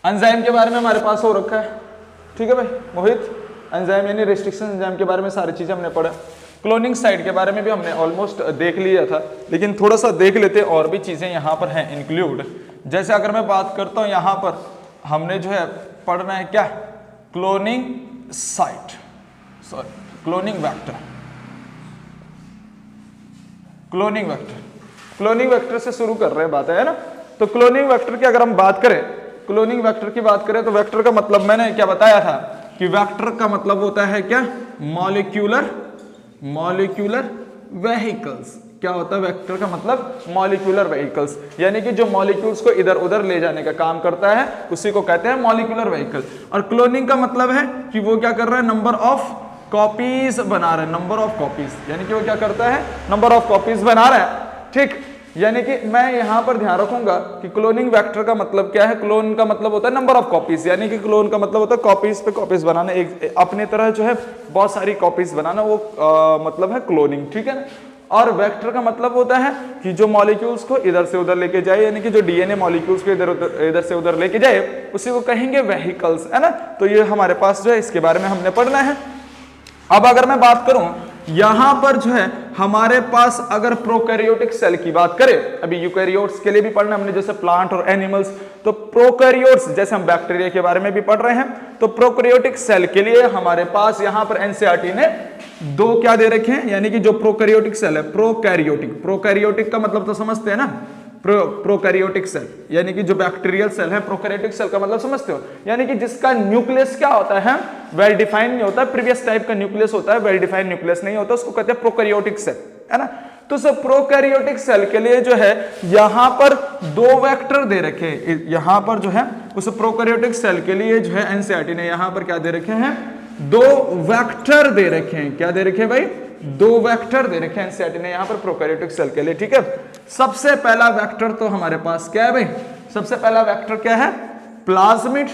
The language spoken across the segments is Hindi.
एंजाइम के बारे में हमारे पास हो रखा है, ठीक है भाई मोहित। एंजाइम यानी रेस्ट्रिक्शन एंजाइम के बारे में सारी चीजें हमने पढ़ा। क्लोनिंग साइट के बारे में भी हमने ऑलमोस्ट देख लिया था, लेकिन थोड़ा सा देख लेते और भी चीजें यहाँ पर हैं इंक्लूड। जैसे अगर मैं बात करता हूँ यहाँ पर हमने जो है पढ़ना है क्या, cloning site, sorry cloning vector. Cloning vector, cloning vector से शुरू कर रहे हैं बात, है ना। तो क्लोनिंग वेक्टर की अगर हम बात करें, क्लोनिंग वेक्टर की बात करें तो वेक्टर का मतलब मैंने क्या बताया था कि वेक्टर का मतलब होता है क्या, मॉलिक्यूलर वेहिकल्स। क्या होता है वेक्टर का मतलब, मॉलिक्यूलर वेहिकल्स, यानी कि जो मॉलिक्यूल्स को इधर उधर ले जाने का काम करता है उसी को कहते हैं मॉलिक्यूलर वेहिकल। और क्लोनिंग का मतलब है कि वो क्या कर रहा है, नंबर ऑफ कॉपीज बना रहा है, नंबर ऑफ कॉपीज, यानी कि वो क्या करता है, नंबर ऑफ कॉपीज बना रहा है, ठीक। यानी कि मैं यहां पर ध्यान रखूंगा कि क्लोनिंग वेक्टर का मतलब क्या है, क्लोन का मतलब होता है नंबर ऑफ कॉपीज, यानी कि क्लोन का मतलब होता है कॉपीज पे कॉपीज बनाना, एक अपनी तरह जो है बहुत सारी कॉपीज बनाना, वो मतलब है क्लोनिंग, ठीक है ना। और वेक्टर का मतलब होता है कि जो मॉलिक्यूल्स को इधर से उधर लेके जाए, यानी कि जो डीएनए मॉलिक्यूल्स को इधर से उधर लेके जाए उसी को कहेंगे वेहिकल्स, है ना। तो ये हमारे पास जो है इसके बारे में हमने पढ़ना है। अब अगर मैं बात करूं यहां पर जो है हमारे पास अगर प्रोकैरियोटिक सेल की बात करें, अभी यूकैरियोट्स के लिए भी पढ़ना हमने, जैसे प्लांट और एनिमल्स, तो प्रोकैरियोट्स जैसे हम बैक्टीरिया के बारे में भी पढ़ रहे हैं, तो प्रोकैरियोटिक सेल के लिए हमारे पास यहां पर एनसीईआरटी ने दो क्या दे रखे हैं, यानी कि जो प्रोकैरियोटिक सेल है, प्रोकैरियोटिक का मतलब तो समझते हैं ना, प्रोकैरियोटिक सेल यानी कि जो बैक्टीरियल सेल है, प्रोकैरियोटिक सेल का मतलब समझते हो, यानी कि जिसका न्यूक्लियस क्या होता है, वेल डिफाइंड नहीं होता, प्रीवियस टाइप का न्यूक्लियस होता है, वेल डिफाइंड न्यूक्लियस नहीं होता, उसको कहते हैं प्रोकैरियोटिक सेल, है ना। तो सब प्रोकैरियोटिक सेल के लिए जो है यहां पर दो वेक्टर दे रखे हैं, यहां पर जो है उस प्रोकैरियोटिक सेल के लिए जो है एनसीईआरटी ने यहां पर क्या दे रखे हैं, दो वेक्टर दे रखे हैं। क्या दे रखे हैं भाई, दो वेक्टर दे रखे हैं एनसीईआरटी ने यहां पर प्रोकैरियोटिक सेल के लिए, ठीक है। सबसे पहला वेक्टर तो हमारे पास क्या है भाई, सबसे पहला वेक्टर क्या है, प्लाज्मिड,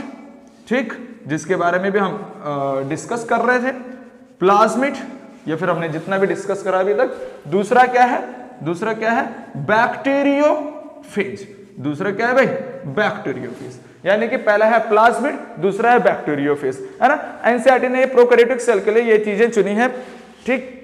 ठीक, जिसके बारे में भी हम डिस्कस कर रहे थे, प्लाज्मिड, या फिर हमने जितना भी डिस्कस करा अभी तक। दूसरा क्या है, दूसरा क्या है, बैक्टीरियोफेज, दूसरा क्या है भाई, बैक्टीरियोफेज, यानी कि पहला है प्लाज्मिड, दूसरा है बैक्टीरियोफेज, है ना। एनसीईआरटी ने प्रोकैरियोटिक सेल के लिए ये चीजें चुनी है, ठीक।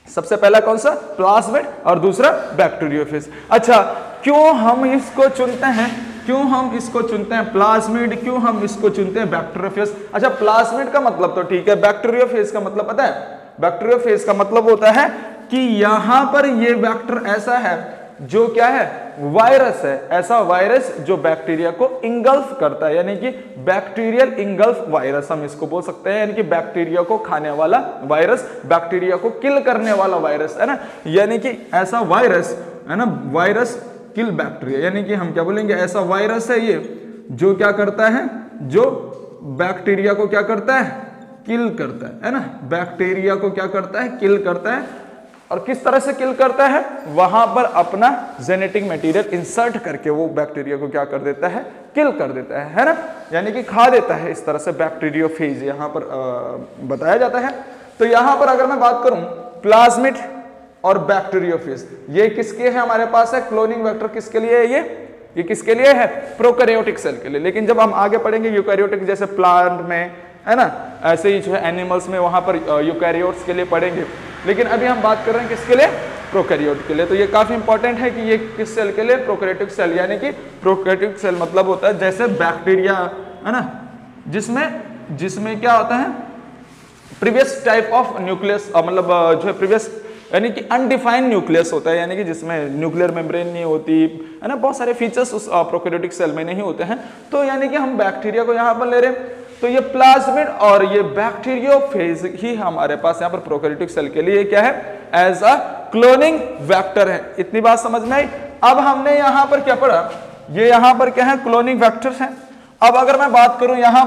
सबसे पहला कौन सा, प्लाज्मिड, और दूसरा बैक्टीरियोफेज। अच्छा, क्यों हम इसको चुनते हैं, क्यों हम इसको चुनते हैं प्लाज्मिड, क्यों हम इसको चुनते हैं बैक्टीरियोफेज। अच्छा, प्लाज्मिड का मतलब तो ठीक है, बैक्टीरियोफेज का मतलब पता है, बैक्टीरियोफेज का मतलब होता है कि यहां पर ये वेक्टर ऐसा है जो क्या है, वायरस है, ऐसा वायरस जो बैक्टीरिया को इंगल्फ करता है, यानी कि बैक्टीरियल इंगल्फ वायरस हम इसको बोल सकते हैं, यानी कि बैक्टीरिया को खाने वाला वायरस, बैक्टीरिया को किल करने वाला वायरस, है ना। यानी कि ऐसा वायरस है ना, वायरस किल बैक्टीरिया, यानी कि हम क्या बोलेंगे, ऐसा वायरस है ये जो क्या करता है, जो बैक्टीरिया को क्या करता है, किल करता है ना, बैक्टीरिया को क्या करता है, किल करता है। और किस तरह से किल करता है, वहां पर अपना जेनेटिक मटेरियल इंसर्ट करके वो बैक्टीरिया को क्या कर देता है, किल कर देता है ना, यानी कि खा देता है। इस तरह से बैक्टीरियोफेज यहां पर बताया जाता है। तो यहां पर अगर मैं बात करूं प्लाज्मिड और बैक्टीरियोफेज, ये किसके है हमारे पास है, क्लोनिंग वेक्टर किसके लिए है, ये किसके लिए है, प्रोकैरियोटिक सेल के लिए। लेकिन जब हम आगे पढ़ेंगे यूकैरियोटिक, जैसे प्लांट में है ना, ऐसे ही जो है एनिमल्स में, वहां पर यूकैरियोट्स के लिए पढ़ेंगे। लेकिन अभी हम बात कर रहे हैं किसके लिए, प्रोकैरियोट के लिए। तो ये काफी इंपॉर्टेंट है कि ये किस सेल के लिए, प्रोकैरियोटिक सेल, यानी कि प्रोकैरियोटिक सेल मतलब होता है जैसे बैक्टीरिया है ना, जिसमें क्या होता है, प्रीवियस टाइप ऑफ न्यूक्लियस, मतलब जो है प्रीवियस यानी कि अनडिफाइंड न्यूक्लियस होता है, यानी कि जिसमें न्यूक्लियर मेम्ब्रेन नहीं होती है ना, बहुत सारे फीचर्स उस प्रोकैरियोटिक सेल में नहीं होते हैं। तो यानी कि हम बैक्टीरिया को यहाँ पर ले रहे हैं, तो ये प्लाज्मिड और ये बैक्टीरियोफेज ही हमारे पास यहाँ पर प्रोकैरियोटिक सेल के लिए क्या है, एज अ क्लोनिंग वेक्टर है। इतनी बात समझ में आई। अब हमने यहाँ पर क्या पढ़ा, ये यहाँ पर क्या है, क्लोनिंग वेक्टर्स हैं। अब अगर मैं बात करूं यहाँ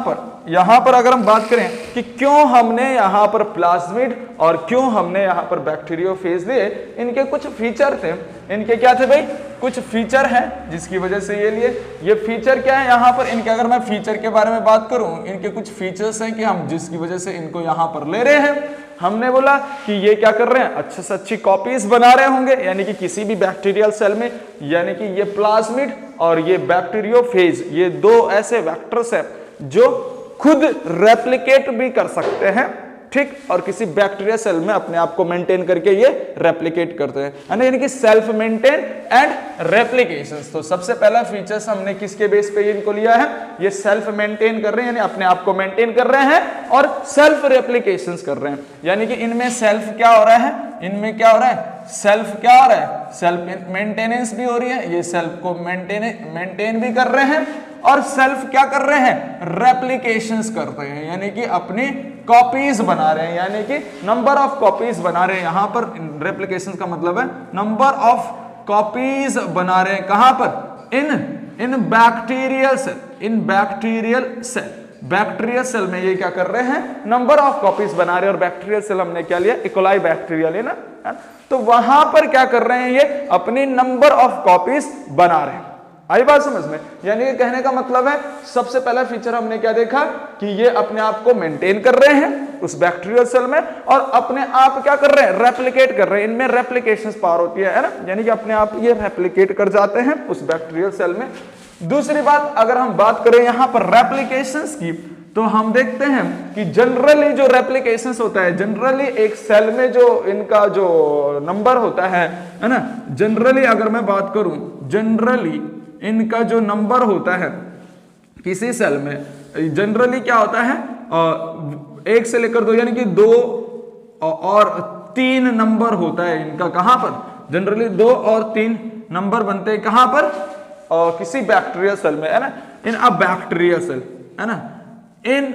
पर अगर हम बात करें कि क्यों हमने यहाँ पर प्लाज्मिड और क्यों हमने यहाँ पर बैक्टीरियोफेज लिए, इनके कुछ फीचर थे। इनके क्या थे भाई, कुछ फीचर हैं जिसकी वजह से ये लिए। ये फीचर क्या है यहाँ पर, इनके अगर मैं फीचर के बारे में बात करूं, इनके कुछ फीचर्स हैं कि हम जिसकी वजह से इनको यहाँ पर ले रहे हैं। हमने बोला कि ये क्या कर रहे हैं, अच्छे से अच्छी कॉपीज बना रहे होंगे, यानी कि किसी भी बैक्टीरियल सेल में, यानी कि ये प्लाज्मिड और ये बैक्टीरियोफेज, ये दो ऐसे वेक्टर्स हैं जो खुद रेप्लिकेट भी कर सकते हैं, ठीक, और किसी बैक्टीरिया सेल में अपने आप को मेंटेन करके ये रेप्लिकेट करते हैं, यानी कि सेल्फ मेंटेन एंड रेप्लिकेशन। तो सबसे पहला फीचर्स हमने किसके बेस पे इनको लिया है, ये सेल्फ मेंटेन कर रहे हैं, यानी अपने आप को मेंटेन कर रहे हैं और सेल्फ रेप्लिकेशंस कर रहे हैं, यानी कि इनमें सेल्फ क्या हो रहा है, इनमें क्या हो रहा है, सेल्फ क्या हो रहा है, सेल्फ मेंटेनेंस भी हो रही है, ये सेल्फ को मेंटेन भी कर रहे हैं और सेल्फ क्या कर रहे हैं, रेप्लिकेशंस कर रहे हैं, यानी कि अपनी कॉपीज बना रहे हैं, यानी कि नंबर ऑफ कॉपीज बना रहे हैं। यहां पर रेप्लिकेशंस का मतलब है नंबर ऑफ कॉपीज बना रहे हैं, कहां पर, in bacterial cell, in bacterial cell, bacterial cell में ये क्या कर रहे हैं, नंबर ऑफ कॉपीज बना रहे हैं। और बैक्टीरियल सेल हमने क्या लिया, इकोलाई बैक्टीरिया है ना, तो वहां पर क्या कर रहे हैं, ये अपनी नंबर ऑफ कॉपीज बना रहे हैं। आई बात समझ में, यानी कि कहने का मतलब है सबसे पहला फीचर हमने क्या देखा कि ये अपने आप को मेंटेन कर रहे हैं उस बैक्टीरियल सेल में और अपने आप क्या कर रहे हैं, रेप्लिकेट कर रहे हैं, इनमें रेप्लिकेशन पावर होती है ना, यानी कि अपने आप ये रेप्लिकेट कर जाते हैं उस बैक्टीरियल सेल में। दूसरी बात, अगर हम बात करें यहां पर रेप्लिकेशंस की, तो हम देखते हैं कि जनरली जो रेप्लिकेशंस होता है, जनरली एक सेल में जो इनका जो नंबर होता है ना, जनरली अगर मैं बात करूं, जनरली इनका जो नंबर होता है किसी सेल में, जनरली क्या होता है, 1 से लेकर 2, यानी कि 2 और 3 नंबर होता है इनका, कहां पर, जनरली 2 और 3 नंबर बनते हैं, कहां पर, किसी बैक्टीरियल सेल में, है ना, इन अ बैक्टीरियल सेल, है ना, इन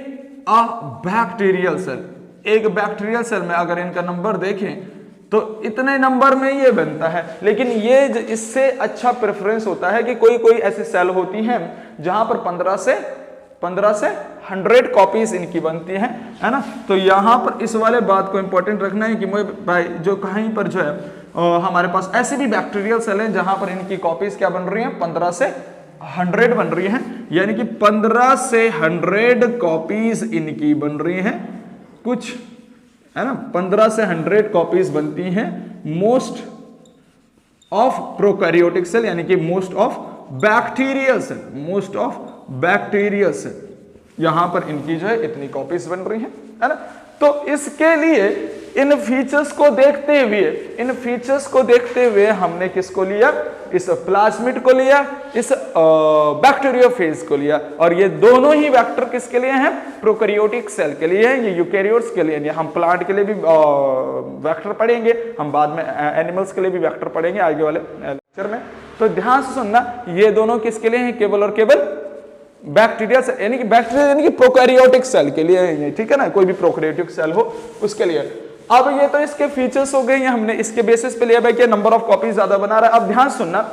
अ बैक्टीरियल सेल, एक बैक्टीरियल सेल में अगर इनका नंबर देखें तो इतने नंबर में ये बनता है। लेकिन ये इससे अच्छा प्रेफरेंस होता है कि कोई कोई ऐसी सेल होती हैं जहां पर 15 से 100 कॉपीज इनकी बनती हैं, है ना। तो यहां पर इस वाले बात को इंपॉर्टेंट रखना है कि भाई जो कहीं पर जो है हमारे पास ऐसी भी बैक्टीरियल सेल है जहां पर इनकी कॉपीज क्या बन रही हैं, 15 से 100 बन रही हैं, यानी कि 15 से 100 कॉपीज इनकी बन रही हैं कुछ, है ना, 15 से 100 कॉपीज बनती हैं मोस्ट ऑफ प्रोकैरियोटिक सेल, यानी कि most of bacterial cell, most of bacterial cell, यहां पर इनकी जो है इतनी कॉपीज बन रही हैं, है ना। तो इसके लिए इन फीचर्स को देखते हुए हमने किसको लिया, इस प्लाज्मिड को लिया, इस बैक्टीरियोफेज को लिया, और ये दोनों ही वेक्टर किसके लिए हैं, प्रोकैरियोटिक सेल के लिए हैं, ये यूकैरियोट्स के लिए। हम प्लांट के लिए भी वेक्टर पढ़ेंगे, हम बाद में एनिमल्स के लिए भी वेक्टर पढ़ेंगे आगे वाले लेक्चर में। तो ध्यान से सुनना, ये दोनों किसके लिए हैं, केवल और केवल बैक्टीरिया सेल, यानी कि बैक्टीरिया यानी कि प्रोकैरियोटिक सेल के लिए है, ठीक है ना, कोई भी प्रोकैरियोटिक सेल हो उसके लिए। अब ये तो इसके फीचर्स हो गए, ये हमने इसके बेसिस पे लिया भाई कि नंबर ऑफ कॉपीज ज्यादा बना रहा है। अब ध्यान सुनना,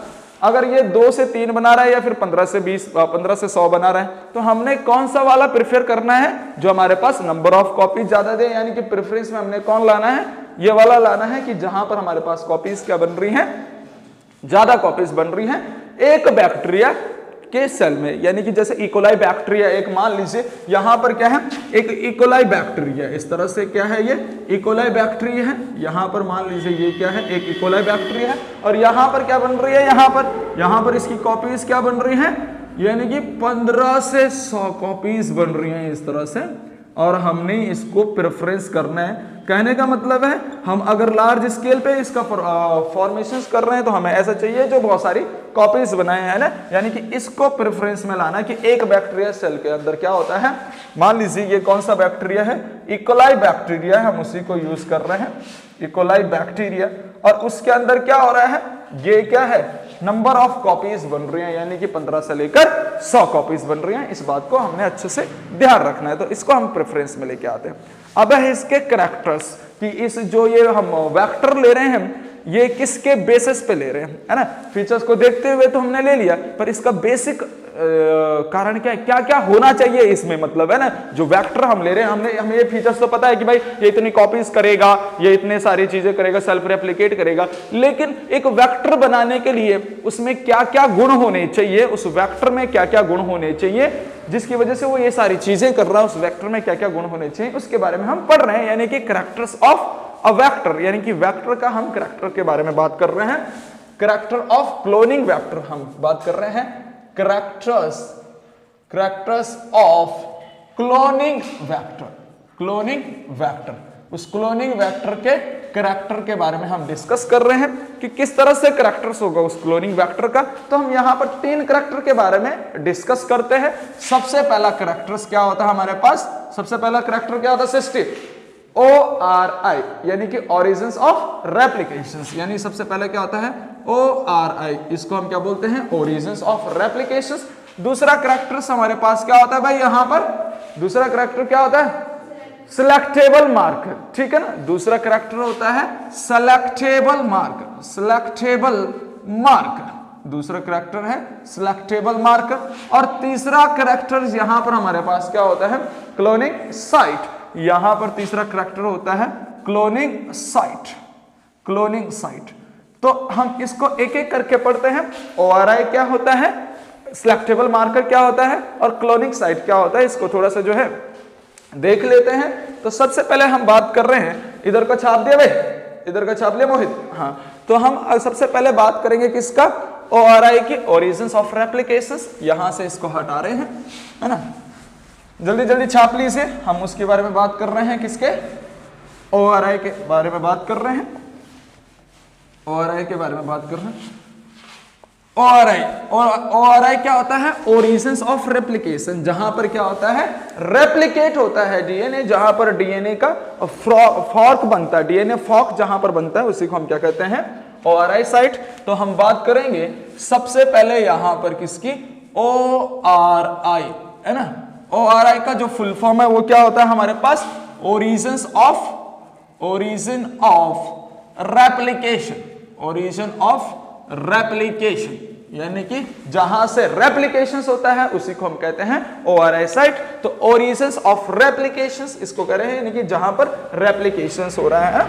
अगर ये 2 से 3 बना रहा है या फिर 15 से 20, 15 से 100 बना रहा है, तो हमने कौन सा वाला प्रेफर करना है, जो हमारे पास नंबर ऑफ कॉपीज ज्यादा दे, यानी कि प्रेफरेंस में हमने कौन लाना है, ये वाला लाना है कि जहां पर हमारे पास कॉपीज क्या बन रही हैं, ज्यादा कॉपीज बन रही हैं एक बैक्टीरिया के सेल में। यानी कि जैसे इकोलाई बैक्टीरिया, एक मान लीजिए यहां पर क्या है, एक इकोलाई बैक्टीरिया, इस तरह से क्या है, ये इकोलाई बैक्टीरिया है, यहां पर मान लीजिए ये क्या है, एक इकोलाई बैक्टीरिया है, और यहां पर क्या बन रही है, यहां पर इसकी कॉपीज क्या बन रही हैं, यानी कि 15 से 100 कॉपीज बन रही हैं इस तरह से, और हमने इसको प्रेफरेंस करना है। कहने का मतलब है हम अगर लार्ज स्केल पे इसका फॉर्मेशंस कर रहे हैं तो हमें ऐसा चाहिए जो बहुत सारी कॉपीज बनाए हैं ना, यानी कि इसको प्रेफरेंस में लाना कि एक बैक्टीरिया सेल के अंदर क्या होता है, मान लीजिए ये कौन सा बैक्टीरिया है, इकोलाई बैक्टीरिया, हम उसी को यूज कर रहे हैं, इकोलाई बैक्टीरिया, और उसके अंदर क्या हो रहा है, ये क्या है, नंबर ऑफ कॉपीज बन रही हैं, यानी कि 15 से लेकर 100 कॉपीज बन रही हैं। इस बात को हमने अच्छे से ध्यान रखना है, तो इसको हम प्रेफरेंस में लेके आते हैं। अब है इसके कैरेक्टर्स कि इस जो ये हम वेक्टर ले रहे हैं ये किसके बेसिस पे ले रहे हैं, है ना। फीचर्स को देखते हुए तो हमने ले लिया, पर इसका बेसिक कारण क्या है, क्या क्या होना चाहिए इसमें, मतलब है ना, जो वेक्टर हम ले रहे हैं, हमें ये फीचर्स तो पता है कि भाई ये इतनी कॉपीज करेगा, ये इतने सारी चीजें करेगा, सेल्फ रेप्लिकेट करेगा, लेकिन एक वेक्टर बनाने के लिए उसमें क्या क्या गुण होने चाहिए, उस वेक्टर में क्या क्या गुण होने चाहिए जिसकी वजह से वो ये सारी चीजें कर रहा है, उस वेक्टर में क्या क्या गुण होने चाहिए उसके बारे में हम पढ़ रहे हैं, यानी कि कैरेक्टर्स ऑफ अ वेक्टर, यानी कि वेक्टर का हम कैरेक्टर के बारे में बात कर रहे हैं। कैरेक्टर ऑफ क्लोनिंग वेक्टर हम बात कर रहे हैं, कैरेक्टर्स ऑफ क्लोनिंग वेक्टर, उस क्लोनिंग वेक्टर के कैरेक्टर के बारे में हम डिस्कस कर रहे हैं कि किस तरह से कैरेक्टर्स होगा उस क्लोनिंग वेक्टर का। तो हम यहां पर 3 कैरेक्टर के बारे में डिस्कस करते हैं। सबसे पहला कैरेक्टर्स क्या होता है हमारे पास, सबसे पहला कैरेक्टर क्या होता है सिस्टम, ORI यानी कि ओरिजिन्स ऑफ रेप्लिकेशंस, यानी सबसे पहले क्या होता है ORI, इसको हम क्या बोलते हैं, ओरिजिन्स ऑफ रेप्लिकेशंस। दूसरा कैरेक्टर्स हमारे पास क्या होता है भाई, यहां पर दूसरा कैरेक्टर क्या होता है, सिलेक्टेबल मार्कर, ठीक है ना, दूसरा कैरेक्टर होता है सिलेक्टेबल मार्कर, दूसरा कैरेक्टर है सिलेक्टेबल मार्कर। और तीसरा कैरेक्टर यहां पर हमारे पास क्या होता है, क्लोनिंग साइट, यहां पर तीसरा कैरेक्टर होता है क्लोनिंग साइट। तो हम इसको एक एक करके पढ़ते हैं। ORI क्या होता है, सिलेक्टेबल मार्कर क्या होता है और क्लोनिंग साइट क्या होता है, इसको थोड़ा सा जो है देख लेते हैं। तो सबसे पहले हम बात कर रहे हैं, इधर का छाप दिया भाई, इधर का छाप लिया मोहित, हाँ, तो हम सबसे पहले बात करेंगे किसका, ORI की, ओरिजिन्स ऑफ रेप्लिकेशंस। यहां से इसको हटा रहे हैं, है ना, जल्दी जल्दी छाप लीजिए। हम उसके बारे में बात कर रहे हैं, किसके, ORI के बारे में बात कर रहे हैं, ORI के बारे में बात कर रहे हैं। ORI क्या होता है, ओरिजिन्स ऑफ रेप्लिकेशन, जहां पर क्या होता है, रेप्लिकेट होता है डीएनए, जहां पर डीएनए का फॉर्क बनता है, डीएनए फॉर्क जहां पर बनता है उसी को हम क्या कहते हैं, ORI साइट। तो हम बात करेंगे सबसे पहले यहां पर किसकी, ORI, है ना, ORI का जो फुल फॉर्म है वो क्या होता है हमारे पास, ओरिजिन ऑफ रेप्लिकेशन, यानी कि जहां से रेप्लिकेशंस होता है उसी को हम कहते हैं ORI साइट। तो ओरिजिन्स ऑफ रेप्लिकेशंस इसको कह रहे हैं, यानी कि जहां पर रेप्लिकेशंस हो रहा है।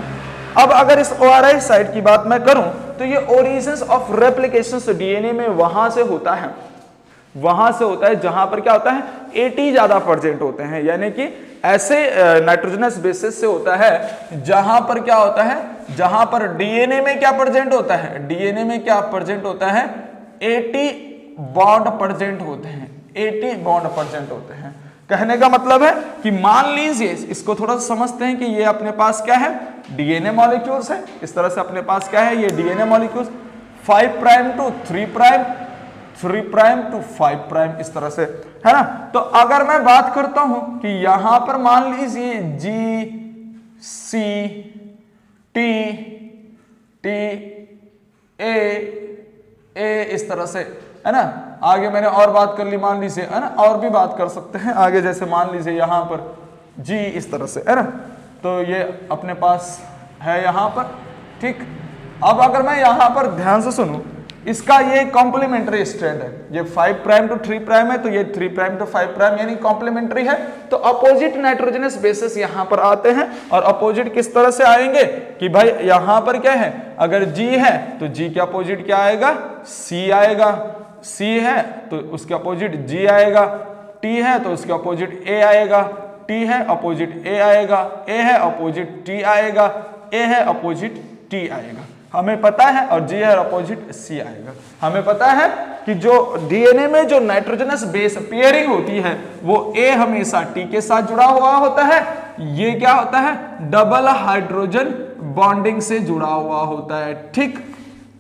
अब अगर इस ORI साइट की बात मैं करूं तो ये ओरिजिन्स ऑफ रेप्लिकेशंस डीएनए में वहां से होता है जहां पर क्या होता है, AT ज्यादा प्रेजेंट होते हैं, यानी कि ऐसे नाइट्रोजनस बेसिस से होता है जहां पर क्या होता है, जहां पर डीएनए में क्या प्रेजेंट होता है, डीएनए में क्या प्रेजेंट होता है, AT बॉन्ड प्रेजेंट होते हैं। कहने का मतलब है कि मान लीजिए, इसको थोड़ा सा समझते हैं कि ये अपने पास क्या है, डीएनए मॉलिक्यूल्स है, इस तरह से अपने पास क्या है, ये DNA molecules 5 prime to 3 prime, 3 prime to 5 prime, इस तरह से, है ना। तो अगर मैं बात करता हूं कि यहां पर मान लीजिए GCTTA इस तरह से, है ना, आगे मैंने और बात कर ली, मान लीजिए, है ना, और भी बात कर सकते हैं आगे, जैसे मान लीजिए यहां पर G इस तरह से, है ना, तो ये अपने पास है यहां पर, ठीक। अब अगर मैं यहां पर ध्यान से सुनूं, इसका ये कॉम्प्लीमेंट्री स्ट्रैंड है, ये 5 प्राइम टू 3 प्राइम है, तो ये 3 प्राइम टू 5 प्राइम यानी कॉम्प्लीमेंट्री है। तो अपोजिट नाइट्रोजनस बेसिस यहां पर आते हैं, और अपोजिट किस तरह से आएंगे कि भाई यहां पर क्या है, अगर G है तो G के अपोजिट क्या आएगा, C आएगा, C है तो उसके अपोजिट G आएगा, T है तो उसके अपोजिट A आएगा, T है अपोजिट A आएगा, A है अपोजिट T आएगा, A है अपोजिट T आएगा, हमें पता है, और G है अपोजिट C आएगा। हमें पता है कि जो डीएनए में जो नाइट्रोजनस बेस पेयरिंग होती है वो A हमेशा T के साथ जुड़ा हुआ होता है, ये क्या होता है, डबल हाइड्रोजन बॉन्डिंग से जुड़ा हुआ होता है, ठीक।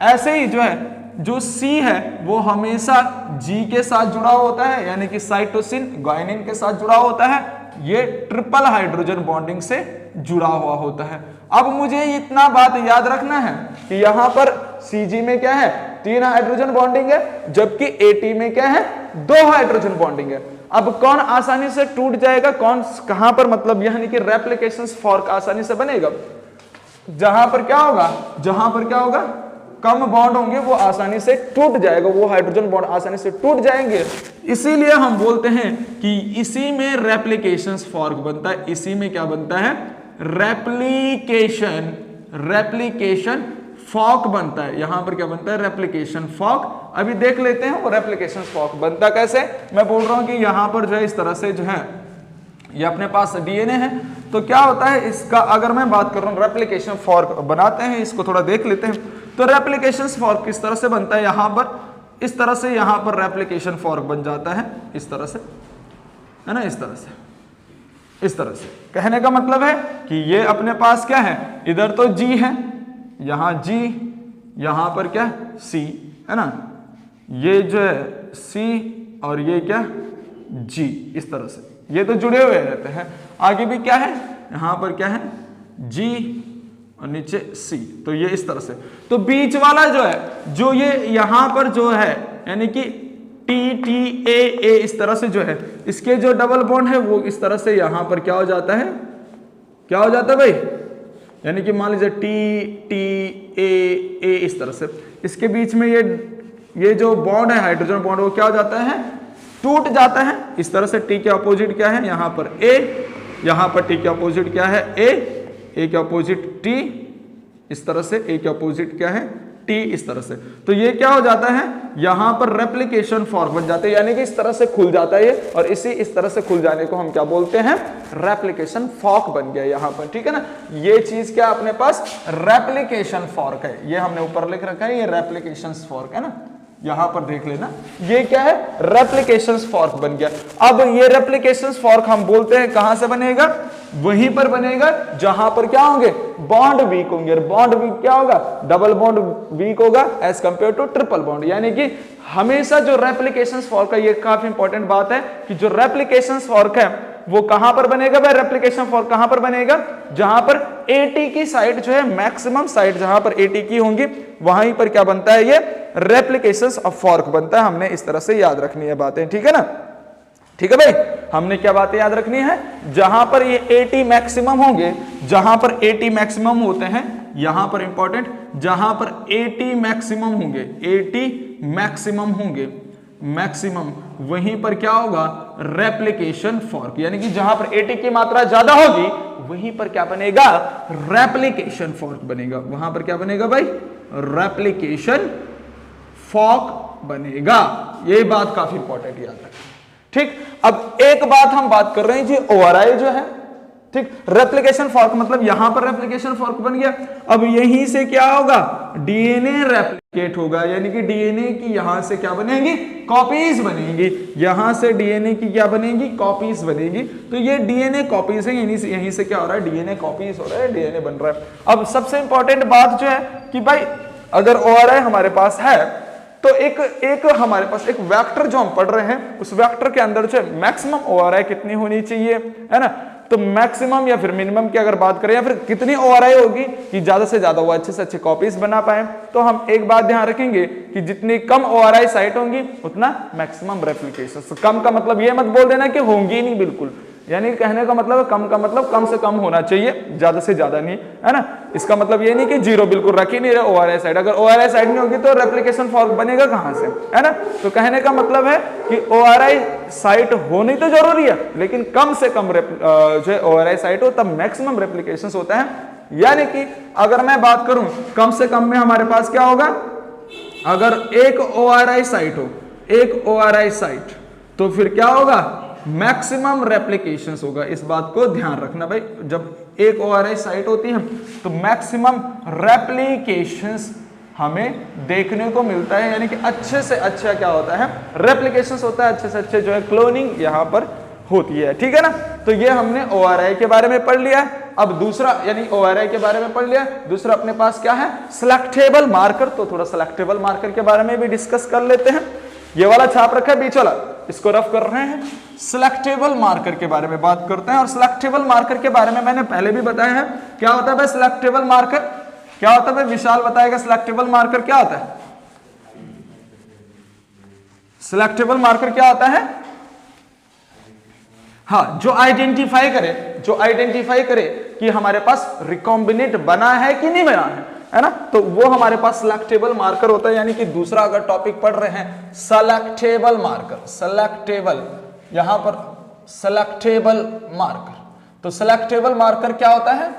ऐसे ही जो है, जो C है वो हमेशा G के साथ जुड़ा होता है, यानी कि साइटोसिन ग्वानिन के साथ जुड़ा होता है, ये ट्रिपल हाइड्रोजन बॉन्डिंग से जुड़ा हुआ होता है। अब मुझे इतना बात याद रखना है कि यहां पर Cg में क्या है, 3 हाइड्रोजन बॉन्डिंग है, जबकि AT में क्या है, 2 हाइड्रोजन बॉन्डिंग है। अब कौन आसानी से टूट जाएगा, कौन कहां पर, मतलब यानी कि रेप्लिकेशंस फॉर्क आसानी से बनेगा, जहां पर क्या होगा, कम बॉन्ड होंगे वो आसानी से टूट जाएगा, वो हाइड्रोजन बॉन्ड आसानी से टूट जाएंगे। इसीलिए हम बोलते हैं कि इसी में रेप्लिकेशंस फॉर्क बनता है। इसी में क्या बनता है? रेप्लिकेशन फॉर्क बनता है। यहां पर क्या बनता है? Replication fork. अभी देख लेते हैं वो रेप्लिकेशन फॉर्क बनता कैसे। मैं बोल रहा हूं कि यहां पर जो है इस तरह से जो है ये अपने पास डीएनए है, तो क्या होता है इसका, अगर मैं बात कर रहा हूं रेप्लिकेशन फॉर्क बनाते हैं, इसको थोड़ा देख लेते हैं। तो रेप्लिकेशन फॉर्क किस तरह से बनता है? यहां पर इस तरह से यहां पर रेप्लिकेशन फॉर्क बन जाता है, इस तरह से, है ना, इस तरह से, इस तरह से। कहने का मतलब है कि ये अपने पास क्या है, इधर तो G है, यहां G, यहां पर क्या C है ना, ये जो है C और ये क्या G, इस तरह से ये तो जुड़े हुए रहते हैं। आगे भी क्या है, यहां पर क्या है G और नीचे C, तो ये इस तरह से। तो बीच वाला जो है, जो ये यहां पर जो है यानी कि T A इस तरह से जो है, इसके जो डबल बॉन्ड है वो इस तरह से यहां पर क्या हो जाता है, क्या हो जाता है भाई, यानी कि मान लीजिए T A इस तरह से, इसके बीच में ये जो बॉन्ड है हाइड्रोजन बॉन्ड, वो क्या हो जाता है, टूट जाता है इस तरह से। टी के अपोजिट क्या है, यहां पर A, यहां पर टी के अपोजिट क्या है, A के अपोजिट T, इस तरह से A के अपोजिट क्या है, T, इस तरह से। तो ये क्या हो जाता है, यहां पर रेप्लिकेशन फॉर्क बन जाते हैं, यानी कि इस तरह से खुल जाता है ये, और इस तरह से खुल जाने को हम क्या बोलते हैं, रेप्लिकेशन फॉर्क बन गया यहां पर, ठीक है ना। ये चीज क्या अपने पास रेप्लिकेशन फॉर्क है, ये हमने ऊपर लिख रखा है, ये रेप्लिकेशन फॉर्क है ना, यहां पर देख लेना, ये क्या है, रेप्लिकेशन फॉर्क बन गया। अब ये रेप्लिकेशन फॉर्क हम बोलते हैं कहां से बनेगा, वहीं पर बनेगा जहां पर क्या होंगे, बॉन्ड वीक होंगे। बॉन्ड वीक क्या होगा, डबल बॉन्ड वीक होगा as compare to triple bond. यानी कि हमेशा जो रेप्लिकेशन फॉर्क है, ये काफी इंपॉर्टेंट बात है कि जो रेप्लिकेशन फॉर्क है वो कहां पर बनेगा भाई, रेप्लिकेशन फॉर्क कहां पर बनेगा, जहां पर AT की साइड जो है, मैक्सिमम साइड जहां पर AT की होंगी, वहीं पर क्या बनता है, ये रेप्लिकेशन ऑफ फॉर्क बनता है। हमने इस तरह से याद रखनी है बातें, ठीक है ना, ठीक है भाई। हमने क्या बातें याद रखनी है, जहां पर ये AT मैक्सिमम होंगे, जहां पर AT मैक्सिमम होते हैं, यहां पर इंपॉर्टेंट, जहां पर AT मैक्सिमम होंगे, AT मैक्सिमम होंगे, मैक्सिमम, वहीं पर क्या होगा, रेप्लिकेशन फॉर्क। यानी कि जहां पर AT की मात्रा ज्यादा होगी वहीं पर क्या बनेगा, रेप्लिकेशन फॉर्क बनेगा। वहां पर क्या बनेगा भाई, रेप्लिकेशन फॉर्क बनेगा। ये बात काफी इंपॉर्टेंट याद रखें, ठीक। अब एक बात हम बात कर रहे हैं जी, ORI जो है, ठीक, रेप्लिकेशन फॉर्क मतलब यहां पर रेप्लिकेशन फॉर्क बन गया। अब यहीं से क्या होगा, DNA रेप्लिकेट होगा, यानी कि DNA की यहां से क्या बनेगी, कॉपीज बनेंगी। यहां से DNA की क्या बनेगी, कॉपीज बनेगी। तो ये DNA कॉपीज है, यहीं से क्या हो रहा है, DNA कॉपीज हो रहा है, DNA बन रहा है। अब सबसे इंपॉर्टेंट बात जो है कि भाई अगर ORI हमारे पास है तो एक हमारे पास एक वेक्टर जो हम पढ़ रहे हैं, उस वेक्टर के अंदर जो है मैक्सिमम ORI कितनी होनी चाहिए, है ना। तो मैक्सिमम या फिर मिनिमम की अगर बात करें, या फिर कितनी ORI होगी कि ज्यादा से ज्यादा वो अच्छे से अच्छे कॉपीज बना पाए, तो हम एक बात ध्यान रखेंगे कि जितनी कम ORI साइट होंगी उतना मैक्सिमम रेप्लिकेशन। कम का मतलब ये मत बोल देना कि होंगी नहीं, बिल्कुल, यानी कहने का मतलब कम का मतलब कम से कम होना चाहिए, ज्यादा से ज्यादा नहीं, है ना। इसका मतलब ये नहीं कि जीरो बिल्कुल रख ही नहीं रहे ORI साइड। अगर ORI साइड नहीं होगी तो रेप्लिकेशन फॉर्क बनेगा कहां से, है ना। तो कहने का मतलब है कि ORI साइट होनी तो जरूरी है, लेकिन कम से कम जो ORI साइट हो तब मैक्सिमम रेप्लिकेशन होता है। यानी कि अगर मैं बात करूं कम से कम में हमारे पास क्या होगा, अगर एक ORI साइट हो, एक ORI साइट, तो फिर क्या होगा, मैक्सिमम रेप्लिकेशंस होगा। इस बात को ध्यान रखना भाई, जब एक ORI साइट होती है तो मैक्सिमम रेप्लिकेशंस हमें देखने को मिलता है, यानी कि अच्छे से अच्छा क्या होता है, रेप्लिकेशंस होता है, अच्छे से अच्छे जो है क्लोनिंग यहां पर होती है, ठीक है ना। तो ये हमने ORI के बारे में पढ़ लिया। अब दूसरा, यानी ORI के बारे में पढ़ लिया, दूसरा अपने पास क्या है, सिलेक्टेबल मार्कर। तो थोड़ा सिलेक्टेबल मार्कर के बारे में भी डिस्कस कर लेते हैं। ये वाला छाप रखा है बीच वाला, इसको रफ कर रहे हैं। सिलेक्टेबल मार्कर के बारे में बात करते हैं, और सिलेक्टेबल मार्कर के बारे में मैंने पहले भी बताया है। क्या होता है भाई सिलेक्टेबल मार्कर, क्या होता है भाई, विशाल बताएगा सिलेक्टेबल मार्कर क्या होता है। सिलेक्टेबल मार्कर क्या होता है, हाँ, जो आइडेंटिफाई करे कि हमारे पास रिकॉम्बिनेट बना है कि नहीं बना है। है ना, तो वो हमारे पास सिलेक्टेबल मार्कर होता है। यानी कि दूसरा अगर टॉपिक पढ़ रहे हैं सिलेक्टेबल मार्कर, सिलेक्टेबल, यहां पर सिलेक्टेबल मार्कर, तो सिलेक्टेबल मार्कर क्या होता है?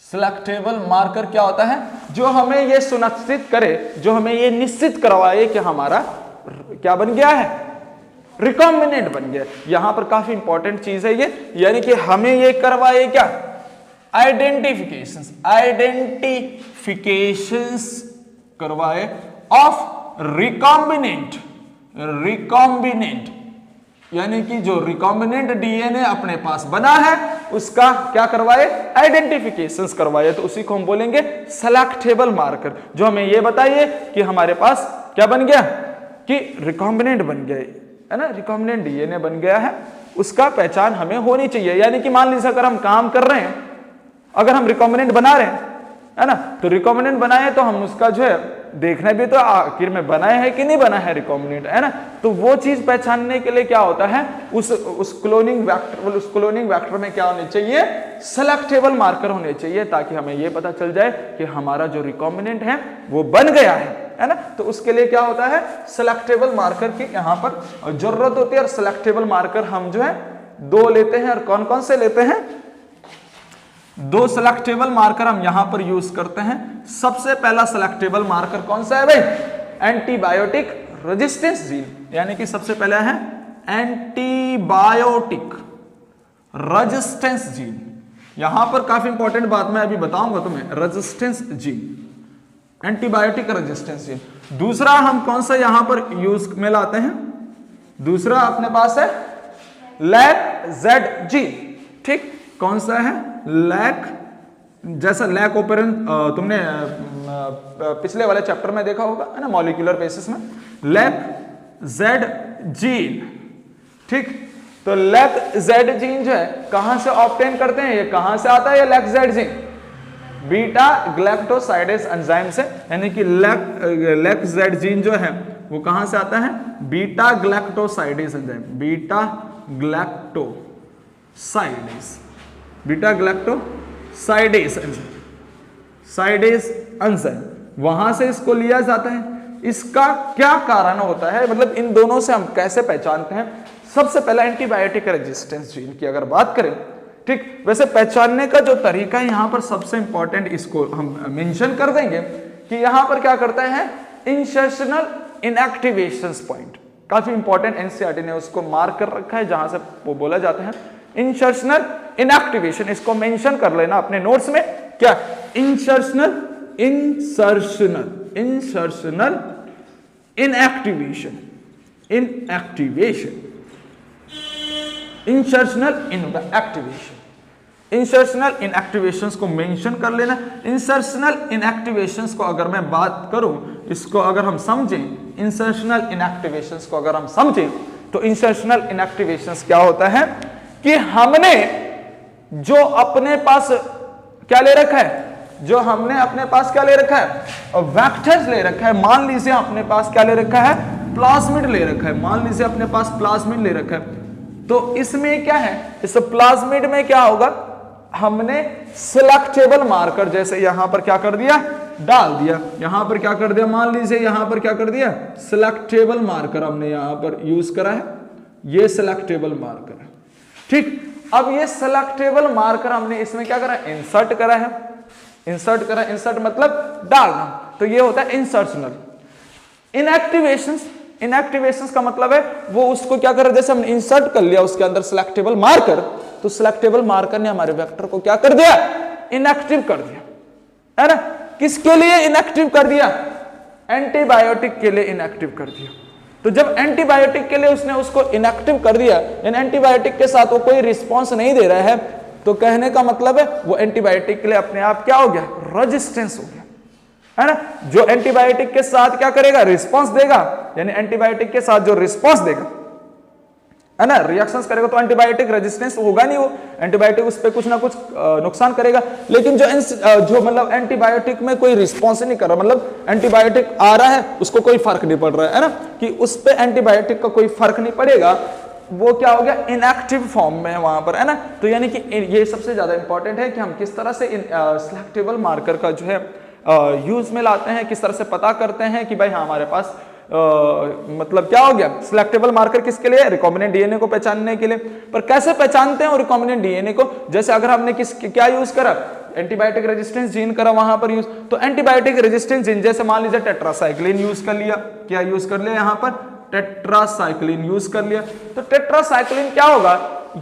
सिलेक्टेबल मार्कर क्या होता है? जो हमें ये सुनिश्चित करे, जो हमें ये निश्चित करवाए कि हमारा क्या बन गया है, रिकॉम्बिनेंट बन गया। यहां पर काफी इंपॉर्टेंट चीज है ये, यानी कि हमें ये करवाए क्या, आइडेंटिफिकेशंस, आइडेंटिफिकेशंस करवाए ऑफ रिकॉम्बिनेंट, रिकॉम्बिनेंट यानी कि जो रिकॉम्बिनेंट डीएनए अपने पास बना है उसका क्या करवाए, आइडेंटिफिकेशंस करवाए। तो उसी को हम बोलेंगे सिलेक्टेबल मार्कर, जो हमें ये बताइए कि हमारे पास क्या बन गया, कि रिकॉम्बिनेंट बन गया है ना, रिकॉम्बिनेंट डीएनए बन गया है, उसका पहचान हमें होनी चाहिए। यानी कि मान लीजिए अगर हम काम कर रहे हैं, अगर हम रिकॉम्बिनेंट बना रहे हैं, है ना, तो रिकॉम्बिनेंट बनाए तो हम उसका जो है देखना भी तो आखिर में बनाए है कि नहीं बना है रिकॉम्बिनेंट, है ना, तो वो चीज पहचानने के लिए क्या होता है, उस क्लोनिंग वेक्टर, उस क्लोनिंग वेक्टर में क्या होने चाहिए, सिलेक्टेबल मार्कर होने चाहिए, ताकि हमें ये पता चल जाए कि हमारा जो रिकॉम्बिनेंट है वो बन गया है ना। तो उसके लिए क्या होता है, सिलेक्टेबल मार्कर की यहाँ पर जरूरत होती है। और सिलेक्टेबल मार्कर हम जो है 2 लेते हैं, और कौन कौन से लेते हैं, 2 सिलेक्टेबल मार्कर हम यहां पर यूज करते हैं। सबसे पहला सिलेक्टेबल मार्कर कौन सा है भाई, एंटीबायोटिक रेजिस्टेंस जीन, यानी कि सबसे पहला है एंटीबायोटिक रेजिस्टेंस जीन। यहां पर काफी इंपॉर्टेंट बात मैं अभी बताऊंगा तुम्हें, resistance gene, antibiotic resistance gene. दूसरा हम कौन सा यहां पर यूज में लाते हैं, दूसरा अपने पास है लैक जेड जीन, ठीक, कौन सा है, लैक, जैसा लैक ओपेरन तुमने पिछले वाले चैप्टर में देखा होगा, है ना, मॉलिक्यूलर बेसिस में, लैक जेड जीन, ठीक। तो लैक जेड जीन जो है कहां से ऑब्टेन करते हैं, ये कहां से आता है ये lac Z gene, beta galactosidase enzyme से, यानी कि लैक जेड जीन जो है वो कहां से आता है, beta galactosidase enzyme, beta galactosidase, beta galactosidase enzyme, साइडेज एंजाइम, वहां से इसको लिया जाता है। इसका क्या कारण होता है, मतलब इन दोनों से हम कैसे पहचानते हैं। सबसे पहला एंटीबायोटिक रेजिस्टेंस जीन की अगर बात करें, ठीक, वैसे पहचानने का जो तरीका है यहां पर सबसे इंपॉर्टेंट इसको हम मेंशन कर देंगे कि यहां पर क्या करता है, इंसर्शनल इनएक्टिवेशंस पॉइंट, काफी इंपॉर्टेंट, एनसीईआरटी ने उसको मार्क कर रखा है, जहां से वो बोला जाता है इंसर्शनल इनएक्टिवेशन, इसको मेंशन कर लेना अपने नोट्स में, क्या, insertional insertional insertional inactivation, inactivation, insertional inactivation, insertional inactivations को मेंशन कर लेना। इंसर्शनल इनएक्टिवेशंस को अगर मैं बात करूं, इसको अगर हम समझें, इंसर्शनल इनएक्टिवेशंस को अगर हम समझें, तो इंसर्शनल इनएक्टिवेशंस क्या होता है कि हमने जो अपने पास क्या ले रखा है, जो हमने अपने पास क्या ले रखा है, वेक्टर्स ले रखा है। मान लीजिए अपने पास क्या ले रखा है, प्लाज्मिड ले रखा है, मान लीजिए अपने पास प्लाज्मिड ले रखा है, तो इसमें क्या है, इस प्लाज्मिड में क्या होगा, हमने सिलेक्टेबल मार्कर जैसे यहां पर क्या कर दिया, डाल दिया, यहां पर क्या कर दिया, मान लीजिए यहां पर क्या कर दिया, सिलेक्टेबल मार्कर हमने यहां पर यूज करा है, ये सिलेक्टेबल मार्कर है, ठीक। अब ये सिलेक्टेबल मार्कर हमने इसमें क्या करा, इंसर्ट करा है, इंसर्ट करा, इंसर्ट मतलब डालना, तो ये होता है इंसर्शनल। इनएक्टिवेशंस, इनएक्टिवेशंस का मतलब है वो उसको क्या कर, जैसे हमने इंसर्ट कर लिया उसके अंदर सिलेक्टेबल मार्कर, तो सिलेक्टेबल मार्कर ने हमारे वेक्टर को क्या कर दिया, इनएक्टिव कर दिया, है ना। किसके लिए इनएक्टिव कर दिया, एंटीबायोटिक के लिए इनएक्टिव कर दिया। तो जब एंटीबायोटिक के लिए उसने उसको इनएक्टिव कर दिया, यानी एंटीबायोटिक के साथ वो कोई रिस्पॉन्स नहीं दे रहा है, तो कहने का मतलब है वो एंटीबायोटिक के लिए अपने आप क्या हो गया, रेजिस्टेंस हो गया, है ना। जो एंटीबायोटिक के साथ क्या करेगा, रिस्पॉन्स देगा, यानी एंटीबायोटिक के साथ जो रिस्पॉन्स देगा, है ना, रिएक्शंस करेगा, तो एंटीबायोटिक रेजिस्टेंस होगा नहीं, वो एंटीबायोटिक उस पर कुछ ना कुछ नुकसान करेगा। लेकिन जो मतलब एंटीबायोटिक में कोई रिस्पॉन्स नहीं कर रहा, मतलब एंटीबायोटिक आ रहा है उसको कोई फर्क नहीं पड़ रहा है ना, कि उस पर एंटीबायोटिक का कोई फर्क नहीं पड़ेगा, वो क्या हो गया, इनएक्टिव फॉर्म में है वहां पर, है ना। तो यानी कि ये सबसे ज्यादा इंपॉर्टेंट है कि हम किस तरह से सिलेक्टेबल मार्कर का जो है यूज में लाते हैं, किस तरह से पता करते हैं कि भाई हाँ हमारे पास मतलब क्या हो गया, सिलेक्टेबल मार्कर किसके लिए, रिकॉम्बिनेंट डीएनए को पहचानने के लिए। पर कैसे पहचानते हैं रिकॉम्बिनेंट डीएनए को, जैसे अगर हमने क्या यूज करा, एंटीबायोटिक रेजिस्टेंस जीन करा वहां पर यूज, तो एंटीबायोटिक रेजिस्टेंस जीन जैसे मान लीजिए टेट्रासाइक्लिन यूज कर लिया, क्या यूज कर लिया यहां पर, टेट्रासाइक्लिन यूज कर लिया। तो टेट्रासाइक्लिन क्या होगा,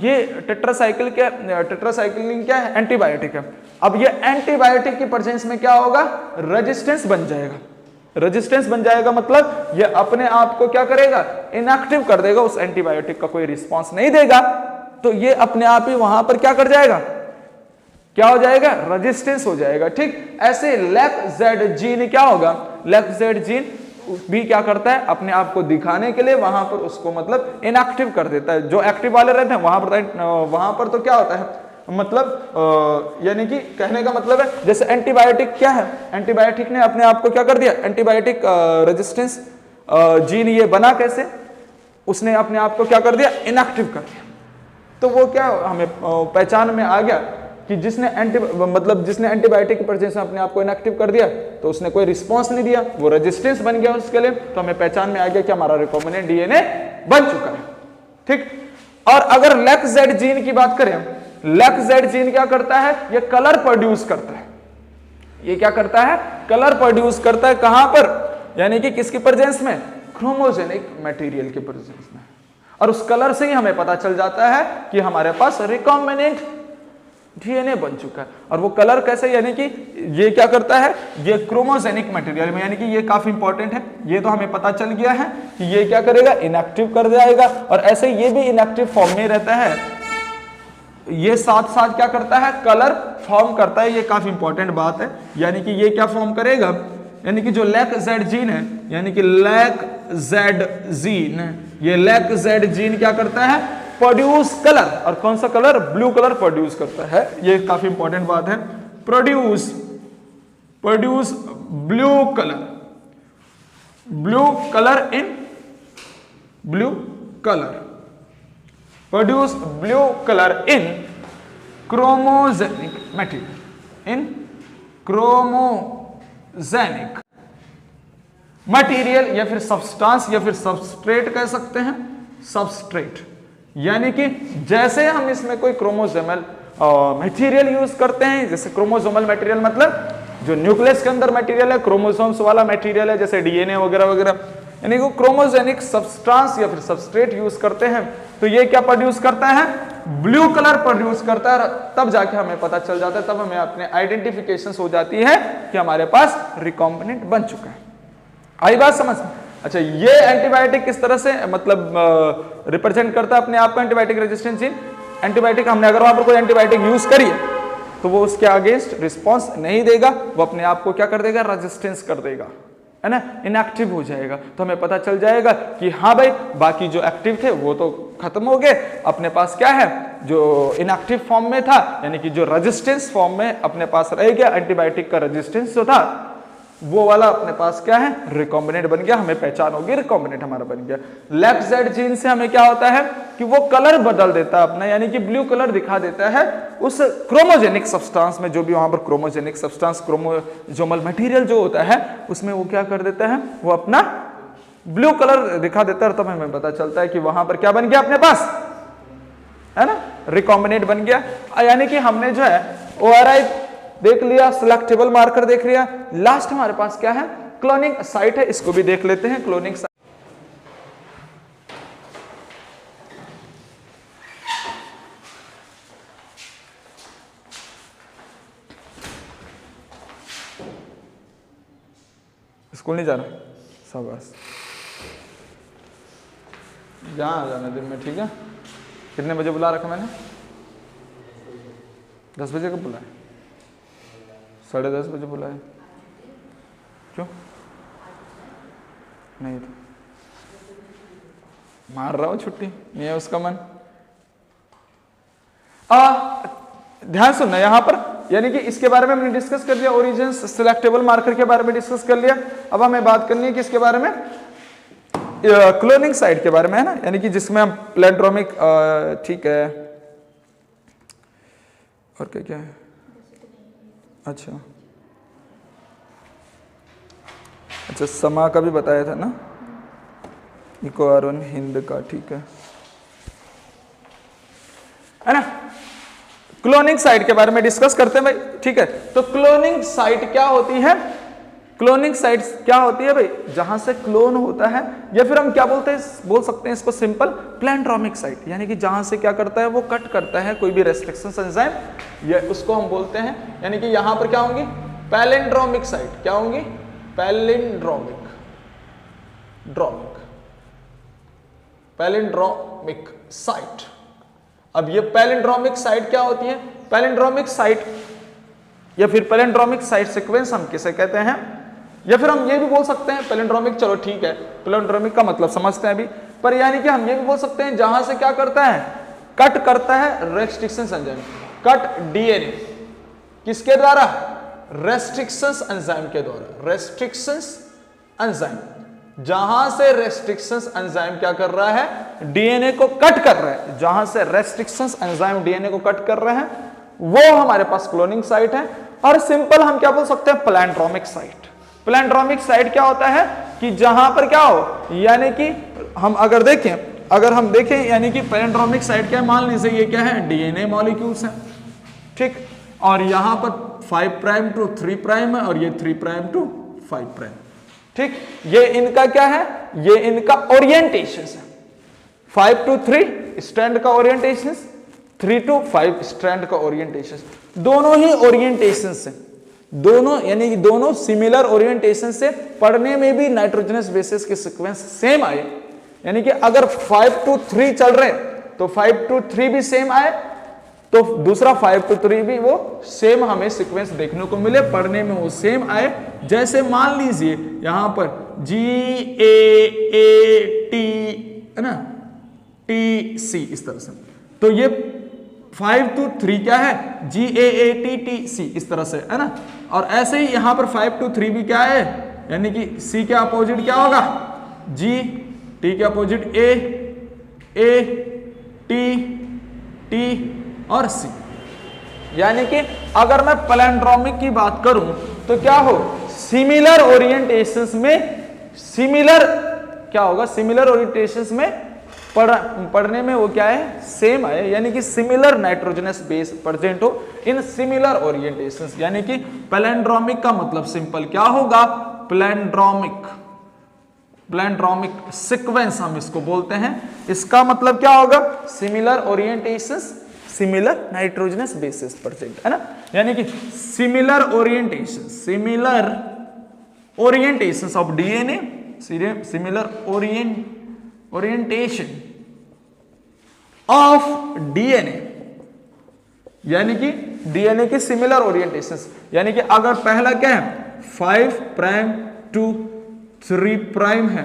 ये टेट्रासाइक्लिन क्या है, एंटीबायोटिक है। अब ये एंटीबायोटिक की प्रेजेंस में क्या होगा, रेजिस्टेंस बन जाएगा। रेजिस्टेंस बन जाएगा मतलब ये अपने आप को क्या करेगा, इनएक्टिव कर देगा, उस एंटीबायोटिक का कोई रिस्पांस नहीं देगा, तो ये अपने आप ही वहां पर क्या कर जाएगा, क्या हो जाएगा, रेजिस्टेंस हो जाएगा। ठीक ऐसे LAC-Z जीन क्या होगा, LAC-Z जीन भी क्या करता है, अपने आप को दिखाने के लिए वहां पर उसको मतलब इनएक्टिव कर देता है। जो एक्टिव वाले रहते हैं वहां पर तो क्या होता है, मतलब यानी कि कहने का मतलब है जैसे एंटीबायोटिक क्या है, एंटीबायोटिक ने अपने आप को क्या कर दिया, एंटीबायोटिक रेजिस्टेंस जीन ये बना कैसे, उसने अपने आप को क्या कर दिया, इनएक्टिव कर दिया। तो वो क्या हमें पहचान में आ गया कि जिसने एंटीबायोटिक की प्रेजेंस में अपने आप को इनएक्टिव कर दिया तो उसने कोई रिस्पांस नहीं दिया, वो रेजिस्टेंस बन गया उसके लिए, तो हमें पहचान में आ गया कि हमारा रिकॉम्बिनेंट डीएनए बन चुका है। ठीक, और अगर LAC-Z जीन की बात करें, LAC-Z जीन क्या करता है, ये कलर प्रोड्यूस करता है। ये क्या करता है, कलर प्रोड्यूस करता है, कहां पर, यानी कि किसकी प्रेजेंस में, क्रोमोजेनिक मटेरियल के प्रेजेंस में। और उस कलर से ही हमें पता चल जाता है कि हमारे पास रिकॉम्बिनेंट डीएनए बन चुका है। और वो कलर कैसे, यानी कि ये क्या करता है, ये क्रोमोजेनिक मटेरियल में, यानी कि ये काफी इंपॉर्टेंट है, ये तो हमें पता चल गया है कि ये क्या करेगा, इनएक्टिव कर जाएगा। और ऐसे ये भी इनएक्टिव फॉर्म में रहता है, ये साथ साथ क्या करता है, कलर फॉर्म करता है, ये काफी इंपॉर्टेंट बात है। यानी कि ये क्या फॉर्म करेगा, यानी कि जो LAC-Z जीन है, यानी कि LAC-Z जीन, ये LAC-Z जीन क्या करता है, प्रोड्यूस कलर, और कौन सा कलर, ब्लू कलर प्रोड्यूस करता है। ये काफी इंपॉर्टेंट बात है, produce blue colour in produce blue color in chromogenic material, या फिर सब्सटेंस या फिर सबस्ट्रेट कह सकते हैं, सबस्ट्रेट। यानी कि जैसे हम इसमें कोई क्रोमोसोमल मटेरियल यूज करते हैं, जैसे क्रोमोसोमल मटेरियल मतलब जो न्यूक्लियस के अंदर मटेरियल है, क्रोमोसोम्स वाला मटेरियल है, जैसे डीएनए वगैरह वगैरह, यानी कि क्रोमोजेनिक सब्सटेंस या फिर सबस्ट्रेट यूज करते हैं, तो ये क्या प्रोड्यूस करता है, ब्लू कलर प्रोड्यूस करता है। तब जाके हमें पता चल जाता है, तब हमें अपने आइडेंटिफिकेशन हो जाती है कि हमारे पास रिकॉम्बिनेंट बन चुका है। आई बात समझ में। अच्छा, ये एंटीबायोटिक किस तरह से मतलब रिप्रेजेंट करता है अपने आप को, एंटीबायोटिक रेजिस्टेंस जीन। एंटीबायोटिक हमने अगर वहां पर कोई एंटीबायोटिक यूज करी है तो वो उसके अगेंस्ट रिस्पॉन्स नहीं देगा, वो अपने आप को क्या कर देगा, रेजिस्टेंस कर देगा, है ना, इनएक्टिव हो जाएगा। तो हमें पता चल जाएगा कि हाँ भाई बाकी जो एक्टिव थे वो तो खत्म हो गए, अपने पास क्या है, जो इनएक्टिव फॉर्म में था, यानी कि जो रेजिस्टेंस फॉर्म में अपने पास रह गया, एंटीबायोटिक का रेजिस्टेंस जो था वो वाला अपने पास क्या है, रिकॉम्बिनेंट बन गया, हमें पहचान होगी, रिकॉम्बिनेंट हमारा बन गया। LAC-Z जीन से हमें क्या होता है कि वो कलर बदल देता है अपना, यानी कि ब्लू कलर दिखा देता है उस क्रोमोजेनिक सब्सटेंस में, जो भी वहां पर क्रोमोजेनिक सब्सटेंस, क्रोमोसोमल मटेरियल जो होता है उसमें वो क्या कर देता है, वो अपना ब्लू कलर दिखा देता है। तब हमें पता चलता है कि वहां पर क्या बन गया अपने पास, है ना, रिकॉम्बिनेंट बन गया। यानी कि हमने जो है ORI देख लिया, सिलेक्टेबल मार्कर देख लिया, लास्ट हमारे पास क्या है, क्लोनिंग साइट है, इसको भी देख लेते हैं। क्लोनिंग साइट स्कूल नहीं जा रहा, शाबाश, जहां आ जाना दिन में, ठीक है। कितने बजे बुला रखा मैंने, 10 बजे कब बुलाया, 10:30 बजे बुलाया, क्यों नहीं, तो मार रहा हूं, छुट्टी नहीं है उसका मन। ध्यान सुनना यहां पर, यानी कि इसके बारे में हमने डिस्कस कर लिया, ओरिजिन सिलेक्टेबल मार्कर के बारे में डिस्कस कर लिया। अब हमें बात करनी है किसके बारे में, क्लोनिंग साइट के बारे में, है ना, यानी कि जिसमें हम प्लेंड्रोमिक, ठीक है, और क्या क्या है, अच्छा अच्छा समा का भी बताया था ना, इको R1 हिंद का, ठीक है ना। क्लोनिंग साइट के बारे में डिस्कस करते हैं भाई, ठीक है। तो क्लोनिंग साइट क्या होती है, क्लोनिंग साइट्स क्या होती है भाई, जहां से क्लोन होता है, या फिर हम क्या बोलते हैं, बोल सकते हैं इसको सिंपल प्लैंड्रोमिक साइट, यानी कि जहां से क्या करता है वो कट करता है कोई भी रेस्ट्रिक्शन एंजाइम, या उसको हम बोलते हैं, यानी कि यहां पर क्या होंगी पैलिंड्रोमिक साइट, क्या होंगी पैलिंड्रोमिक साइट। अब ये पैलिंड्रोमिक साइट क्या होती है, पैलिंड्रोमिक साइट या फिर पैलिंड्रोमिक साइट सीक्वेंस हम किसे कहते हैं, या फिर हम ये भी बोल सकते हैं पैलिंड्रोमिक, चलो ठीक है पैलिंड्रोमिक का मतलब समझते हैं अभी, पर यानी कि हम ये भी बोल सकते हैं जहां से क्या करता है, कट करता है रेस्ट्रिक्शन एंजाइम, कट डीएनए किसके द्वारा, रेस्ट्रिक्शंस एंजाइम के द्वारा, रेस्ट्रिक्शंस एंजाइम, जहां से रेस्ट्रिक्शंस एंजाइम क्या कर रहा है, डीएनए को कट कर रहा है, जहां से रेस्ट्रिक्शंस एंजाइम डीएनए को कट कर रहे हैं वो हमारे पास क्लोनिंग साइट है। और सिंपल हम क्या बोल सकते हैं पैलिंड्रोमिक साइट। पैलिंड्रोमिक साइट क्या होता है कि जहां पर क्या हो, यानी कि हम अगर देखें यानी कि पैलिंड्रोमिक साइट क्या है, मान लीजिए ये क्या है डीएनए मॉलिक्यूल्स है, ठीक, और यहां पर 5 प्राइम टू 3 प्राइम है और ये 3 प्राइम टू 5 प्राइम, ठीक, ये इनका क्या है, ये इनका ओरिएंटेशन है, 5 to 3 स्ट्रैंड का ओरिएंटेशन, 3 to 5 स्ट्रैंड का ओरिएंटेशन, दोनों ही ओरिएंटेशन से, दोनों यानी कि दोनों सिमिलर ओरिएंटेशन से पढ़ने में भी नाइट्रोजनस बेसिस के सीक्वेंस सेम आए, यानी कि अगर 5 to 3 चल रहे तो 5 to 3 भी सेम आए, तो दूसरा 5 to 3 भी वो सेम हमें सीक्वेंस देखने को मिले, पढ़ने में वो सेम आए। जैसे मान लीजिए यहां पर GAAT है ना, TC इस तरह से, तो ये 5 to 3 क्या है GAATTC इस तरह से है ना, और ऐसे ही यहां पर 5 to 3 भी क्या है, यानी कि C के अपोजिट क्या होगा G, T के अपोजिट A T T और C, यानी कि अगर मैं पैलिंड्रोमिक की बात करूं तो क्या हो, सिमिलर ओरिएंटेशंस में सिमिलर क्या होगा, सिमिलर ओरिएंटेशंस में पढ़ने में वो क्या है सेम आए, यानी कि सिमिलर नाइट्रोजनस बेस प्रेजेंट हो इन सिमिलर ओरिएंटेशंस, यानी कि पैलिंड्रोमिक का मतलब सिंपल क्या होगा, पैलिंड्रोमिक सीक्वेंस हम इसको बोलते हैं, इसका मतलब क्या होगा similar orientations, similar nitrogenous bases present है ना, यानी कि similar orientations of DNA, similar orientation of DNA, यानी कि डीएनए की सिमिलर ओरिएंटेशंस, यानी कि अगर पहला क्या है 5 प्राइम टू 3 प्राइम है,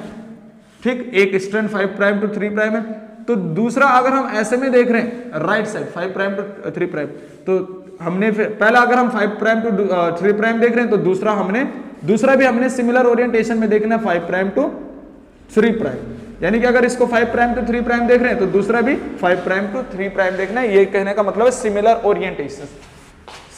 ठीक, एक स्ट्रैंड 5 प्राइम टू 3 प्राइम है, तो दूसरा अगर हम ऐसे में देख रहे हैं right side 5 prime to 3 prime, तो हमने फिर पहला अगर हम 5 प्राइम टू 3 प्राइम देख रहे हैं तो दूसरा भी हमने सिमिलर ओरिएंटेशन में देखना है 5 प्राइम टू 3 प्राइम, यानी कि अगर इसको 5 प्राइम टू 3 प्राइम देख रहे हैं तो दूसरा भी 5 प्राइम टू 3 प्राइम देखना है, ये कहने का मतलब है सिमिलर ओरिएंटेशंस।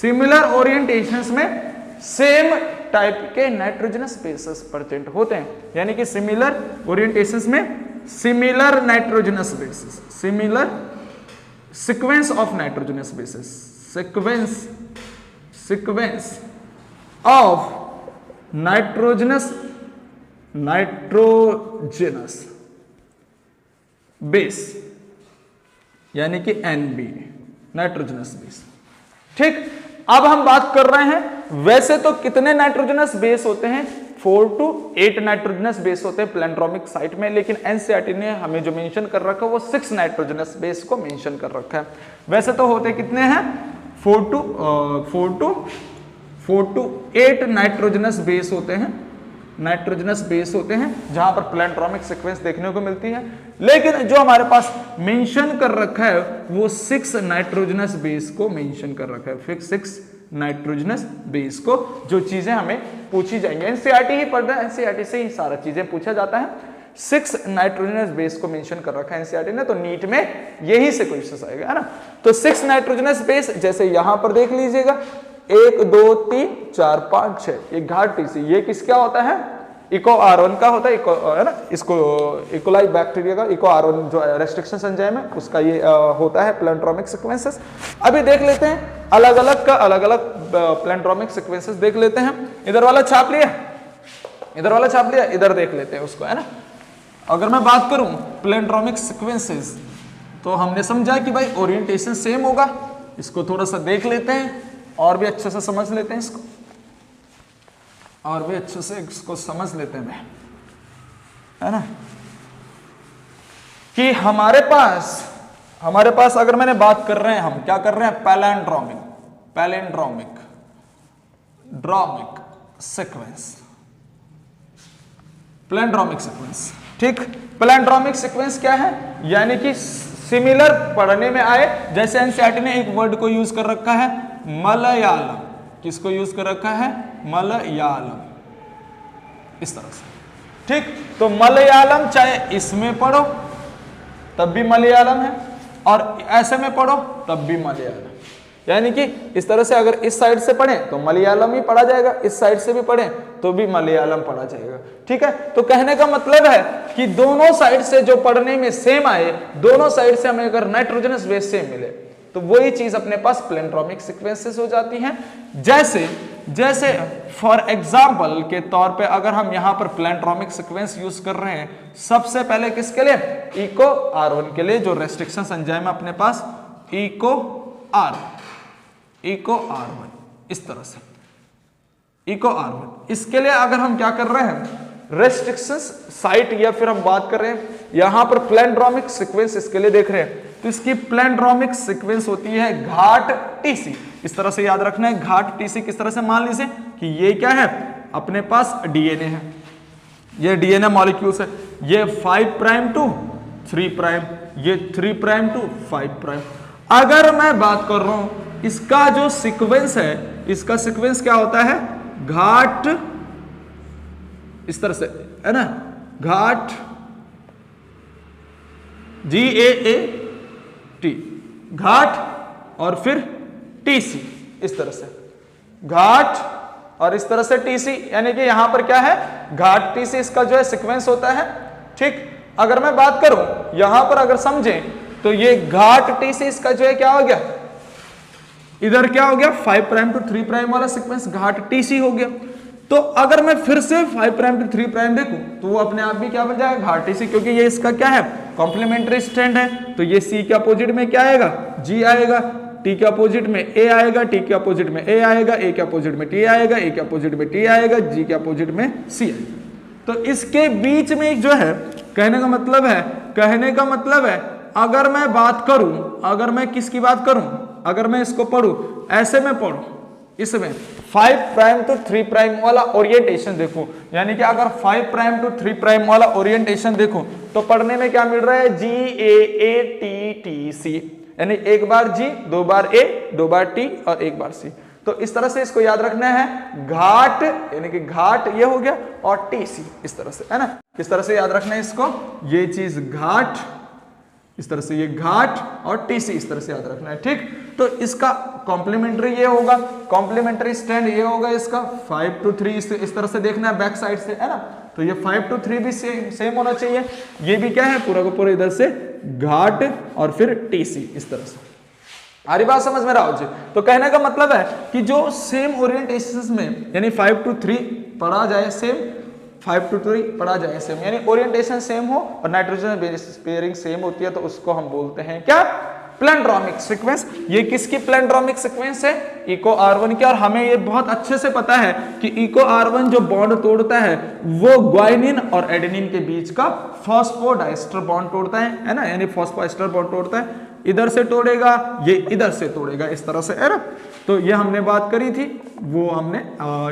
सिमिलर ओरिएंटेशंस में सेम टाइप के नाइट्रोजनस बेसेस प्रेजेंट होते हैं, यानी कि सिमिलर ओरिएंटेशंस में similar nitrogenous bases, similar sequence of nitrogenous bases, sequence of nitrogenous base, यानी कि NB नाइट्रोजनस बेस, ठीक। अब हम बात कर रहे हैं वैसे तो कितने नाइट्रोजनस बेस होते हैं, 4 to 8 नाइट्रोजनस बेस होते हैं पैलिंड्रोमिक साइट में, लेकिन एनसीईआरटी ने हमें जो मेंशन कर रखा है वो 6 नाइट्रोजनस बेस को मेंशन कर रखा है। वैसे तो होते कितने हैं 4 to 8 नाइट्रोजनस बेस होते हैं, जहां पर पैलिंड्रोमिक सीक्वेंस देखने को मिलती है, लेकिन जो हमारे पास मेंशन कर रखा है वो 6 नाइट्रोजनस बेस को मेंशन कर रखा है, फिक्स 6 नाइट्रोजनस बेस को, जो चीजें हमें पूछी जाएंगी, एनसीईआरटी ही पढ़ रहे हैं, एनसीईआरटी से ही सारा चीजें पूछा जाता है, 6 नाइट्रोजनस बेस को मेंशन कर रखा है एनसीईआरटी ने, तो नीट में यही से क्वेश्चन आएगा, है ना। तो 6 नाइट्रोजनस बेस, जैसे यहां पर देख लीजिएगा 1 2 3 4 5 6, ये घाटी से, ये किस क्या होता है, इको R1 का होता है, इको है ना, इसको इकोलाई बैक्टीरिया का इको R1 जो रेस्ट्रिक्शन एंजाइम है उसका ये होता है प्लेंड्रोमिक सीक्वेंसेस। अभी देख लेते हैं अलग अलग का अलग अलग प्लेंड्रोमिक सीक्वेंसेस देख लेते हैं। इधर वाला छाप लिया, इधर वाला छाप लिया, इधर देख लेते हैं उसको, है ना। अगर मैं बात करूं प्लेंड्रोमिक सीक्वेंसेस तो हमने समझा कि भाई ओरिएंटेशन सेम होगा। इसको थोड़ा सा देख लेते हैं और भी अच्छे से समझ लेते हैं इसको, और भी अच्छे से इसको समझ लेते हैं, है ना, कि हमारे पास अगर मैंने बात कर रहे हैं, हम क्या कर रहे हैं, पैलिंड्रोमिक सीक्वेंस, प्लेंड्रोमिक सीक्वेंस, ठीक। प्लेंड्रोमिक सीक्वेंस क्या है, यानी कि सिमिलर पढ़ने में आए, जैसे एनसीईआरटी ने एक वर्ड को यूज कर रखा है मलयालम, किसको यूज कर रखा है, मलयालम, इस तरह से, ठीक। तो मलयालम चाहे इसमें पढ़ो तब भी मलयालम है, और ऐसे में पढ़ो तब भी मलयालम, यानी कि इस तरह से अगर इस साइड से पढ़ें तो मलयालम ही पढ़ा जाएगा, इस साइड से भी पढ़ें तो भी मलयालम पढ़ा जाएगा, ठीक है। तो कहने का मतलब है कि दोनों साइड से जो पढ़ने में सेम आए, दोनों साइड से हमें अगर नाइट्रोजनस बेस सेम मिले तो वही चीज अपने पास प्लेंड्रोमिक सीक्वेंसेस हो जाती हैं। जैसे फॉर एग्जांपल के तौर पे अगर हम यहां पर प्लेंड्रोमिक सीक्वेंस यूज कर रहे हैं, सबसे पहले किसके लिए, इको R1 के लिए, जो रेस्ट्रिक्शन एंजाइम है अपने पास इको R1, इस तरह से इको R1। इसके लिए अगर हम क्या कर रहे हैं, रेस्ट्रिक्शन साइट, या फिर हम बात कर रहे हैं यहां पर प्लेंड्रोमिक सीक्वेंस इसके लिए देख रहे हैं, तो इसकी प्लेंड्रोमिक सीक्वेंस होती है घाट TC, इस तरह से याद रखना है, घाट TC। किस तरह से, मान लीजिए कि ये क्या है, अपने पास DNA है, ये DNA मॉलिक्यूल्स है, ये 5 प्राइम टू 3 प्राइम, ये 3 प्राइम टू 5 प्राइम। अगर मैं बात कर रहा हूं इसका जो सीक्वेंस है, इसका सीक्वेंस क्या होता है, घाट, इस तरह से, है ना, घाट GAAT, घाट और फिर TC, इस तरह से घाट और इस तरह से TC, यानी कि यहां पर क्या है, घाट TC इसका जो है सीक्वेंस होता है, ठीक। अगर मैं बात करूं यहां पर अगर समझें तो ये घाट TC इसका जो है क्या हो गया, इधर क्या हो गया, 5 प्राइम टू 3 प्राइम वाला सीक्वेंस घाट TC हो गया। तो अगर मैं फिर से 5 प्राइम टू 3 प्राइम देखूं तो वो अपने आप भी क्या बन जाएगा, घाट TC, क्योंकि ये इसका क्या है, कॉम्प्लीमेंट्री स्ट्रैंड है। तो ये C के अपोजिट में क्या आएगा, G आएगा, T के अपोजिट में A आएगा, T के अपोजिट में A आएगा, A के अपोजिट में T आएगा, A के अपोजिट में T आएगा, G के अपोजिट में C आएगा। तो इसके बीच में जो है, कहने का मतलब है अगर मैं बात करूं, अगर मैं किसकी बात करूं, अगर मैं इसको पढ़ूं, ऐसे में पढ़ूं, इसमें 5 प्राइम टू 3 प्राइम वाला ओरिएंटेशन देखो, यानी कि अगर 5 प्राइम टू 3 प्राइम वाला ओरिएंटेशन देखो तो पढ़ने में क्या मिल रहा है, GAATTC, यानी एक बार G, 2 bar A, 2 bar T और 1 बार C। तो इस तरह से इसको याद रखना है, घाट यानी कि घाट ये हो गया और TC इस तरह से, है ना, किस तरह से याद रखना है इसको, ये चीज घाट, इस तरह से ये घाट और TC इस तरह से याद रखना है, ठीक। तो इसका कॉम्प्लीमेंट्री ये होगा, कॉम्प्लीमेंट्री स्टैंड ये होगा इसका 5 टू 3, इस तरह से देखना है बैक साइड से, है ना। तो ये 5 टू 3 भी सेम होना चाहिए। ये भी क्या है, पूरा का पूरा इधर से घाट और फिर TC इस तरह से। आरी बात समझ में राहुल जी? तो कहने का मतलब है कि जो सेम ओरिएंटेशन में, यानी 5 टू 3 पढ़ा जाए सेम, 5 टू 3 पढ़ा जाए सेम, यानी ओरिएंटेशन सेम हो और नाइट्रोजन बेस पेयरिंग सेम होती है, तो उसको हम बोलते हैं क्या, प्लेंड्रोमिक सीक्वेंस। ये किसकी प्लेंड्रोमिक सीक्वेंस है, इको R1 की। और हमें ये बहुत अच्छे से पता है कि इको R1 जो बॉन्ड तोड़ता है वो ग्वाइनिन और एडेनिन के बीच का फॉस्फोडाइस्टर बॉन्ड तोड़ता है ना, यानी फॉस्फोएस्टर बॉन्ड तोड़ता है, इधर से तोड़ेगा, ये इधर से तोड़ेगा, इस तरह से, है ना। तो ये हमने बात करी थी, वो हमने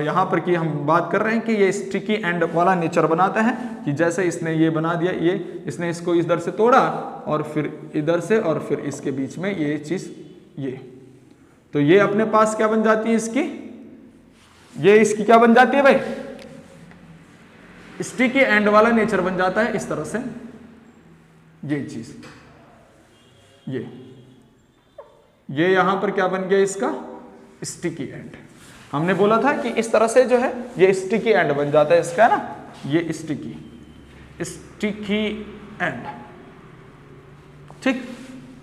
यहाँ पर की हम बात कर रहे हैं कि ये स्टिकी एंड वाला नेचर बनाता है, कि जैसे इसने ये बना दिया, ये इसने इसको इधर से तोड़ा और फिर इधर से और फिर इसके बीच में ये चीज, ये तो ये अपने पास क्या बन जाती है इसकी, ये इसकी क्या बन जाती है भाई, स्टिकी एंड वाला नेचर बन जाता है इस तरह से, ये चीज, ये यहां पर क्या बन गया इसका, स्टिकी एंड। हमने बोला था कि इस तरह से जो है ये स्टिकी एंड बन जाता है इसका, है ना। ये स्टिकी एंड, ठीक,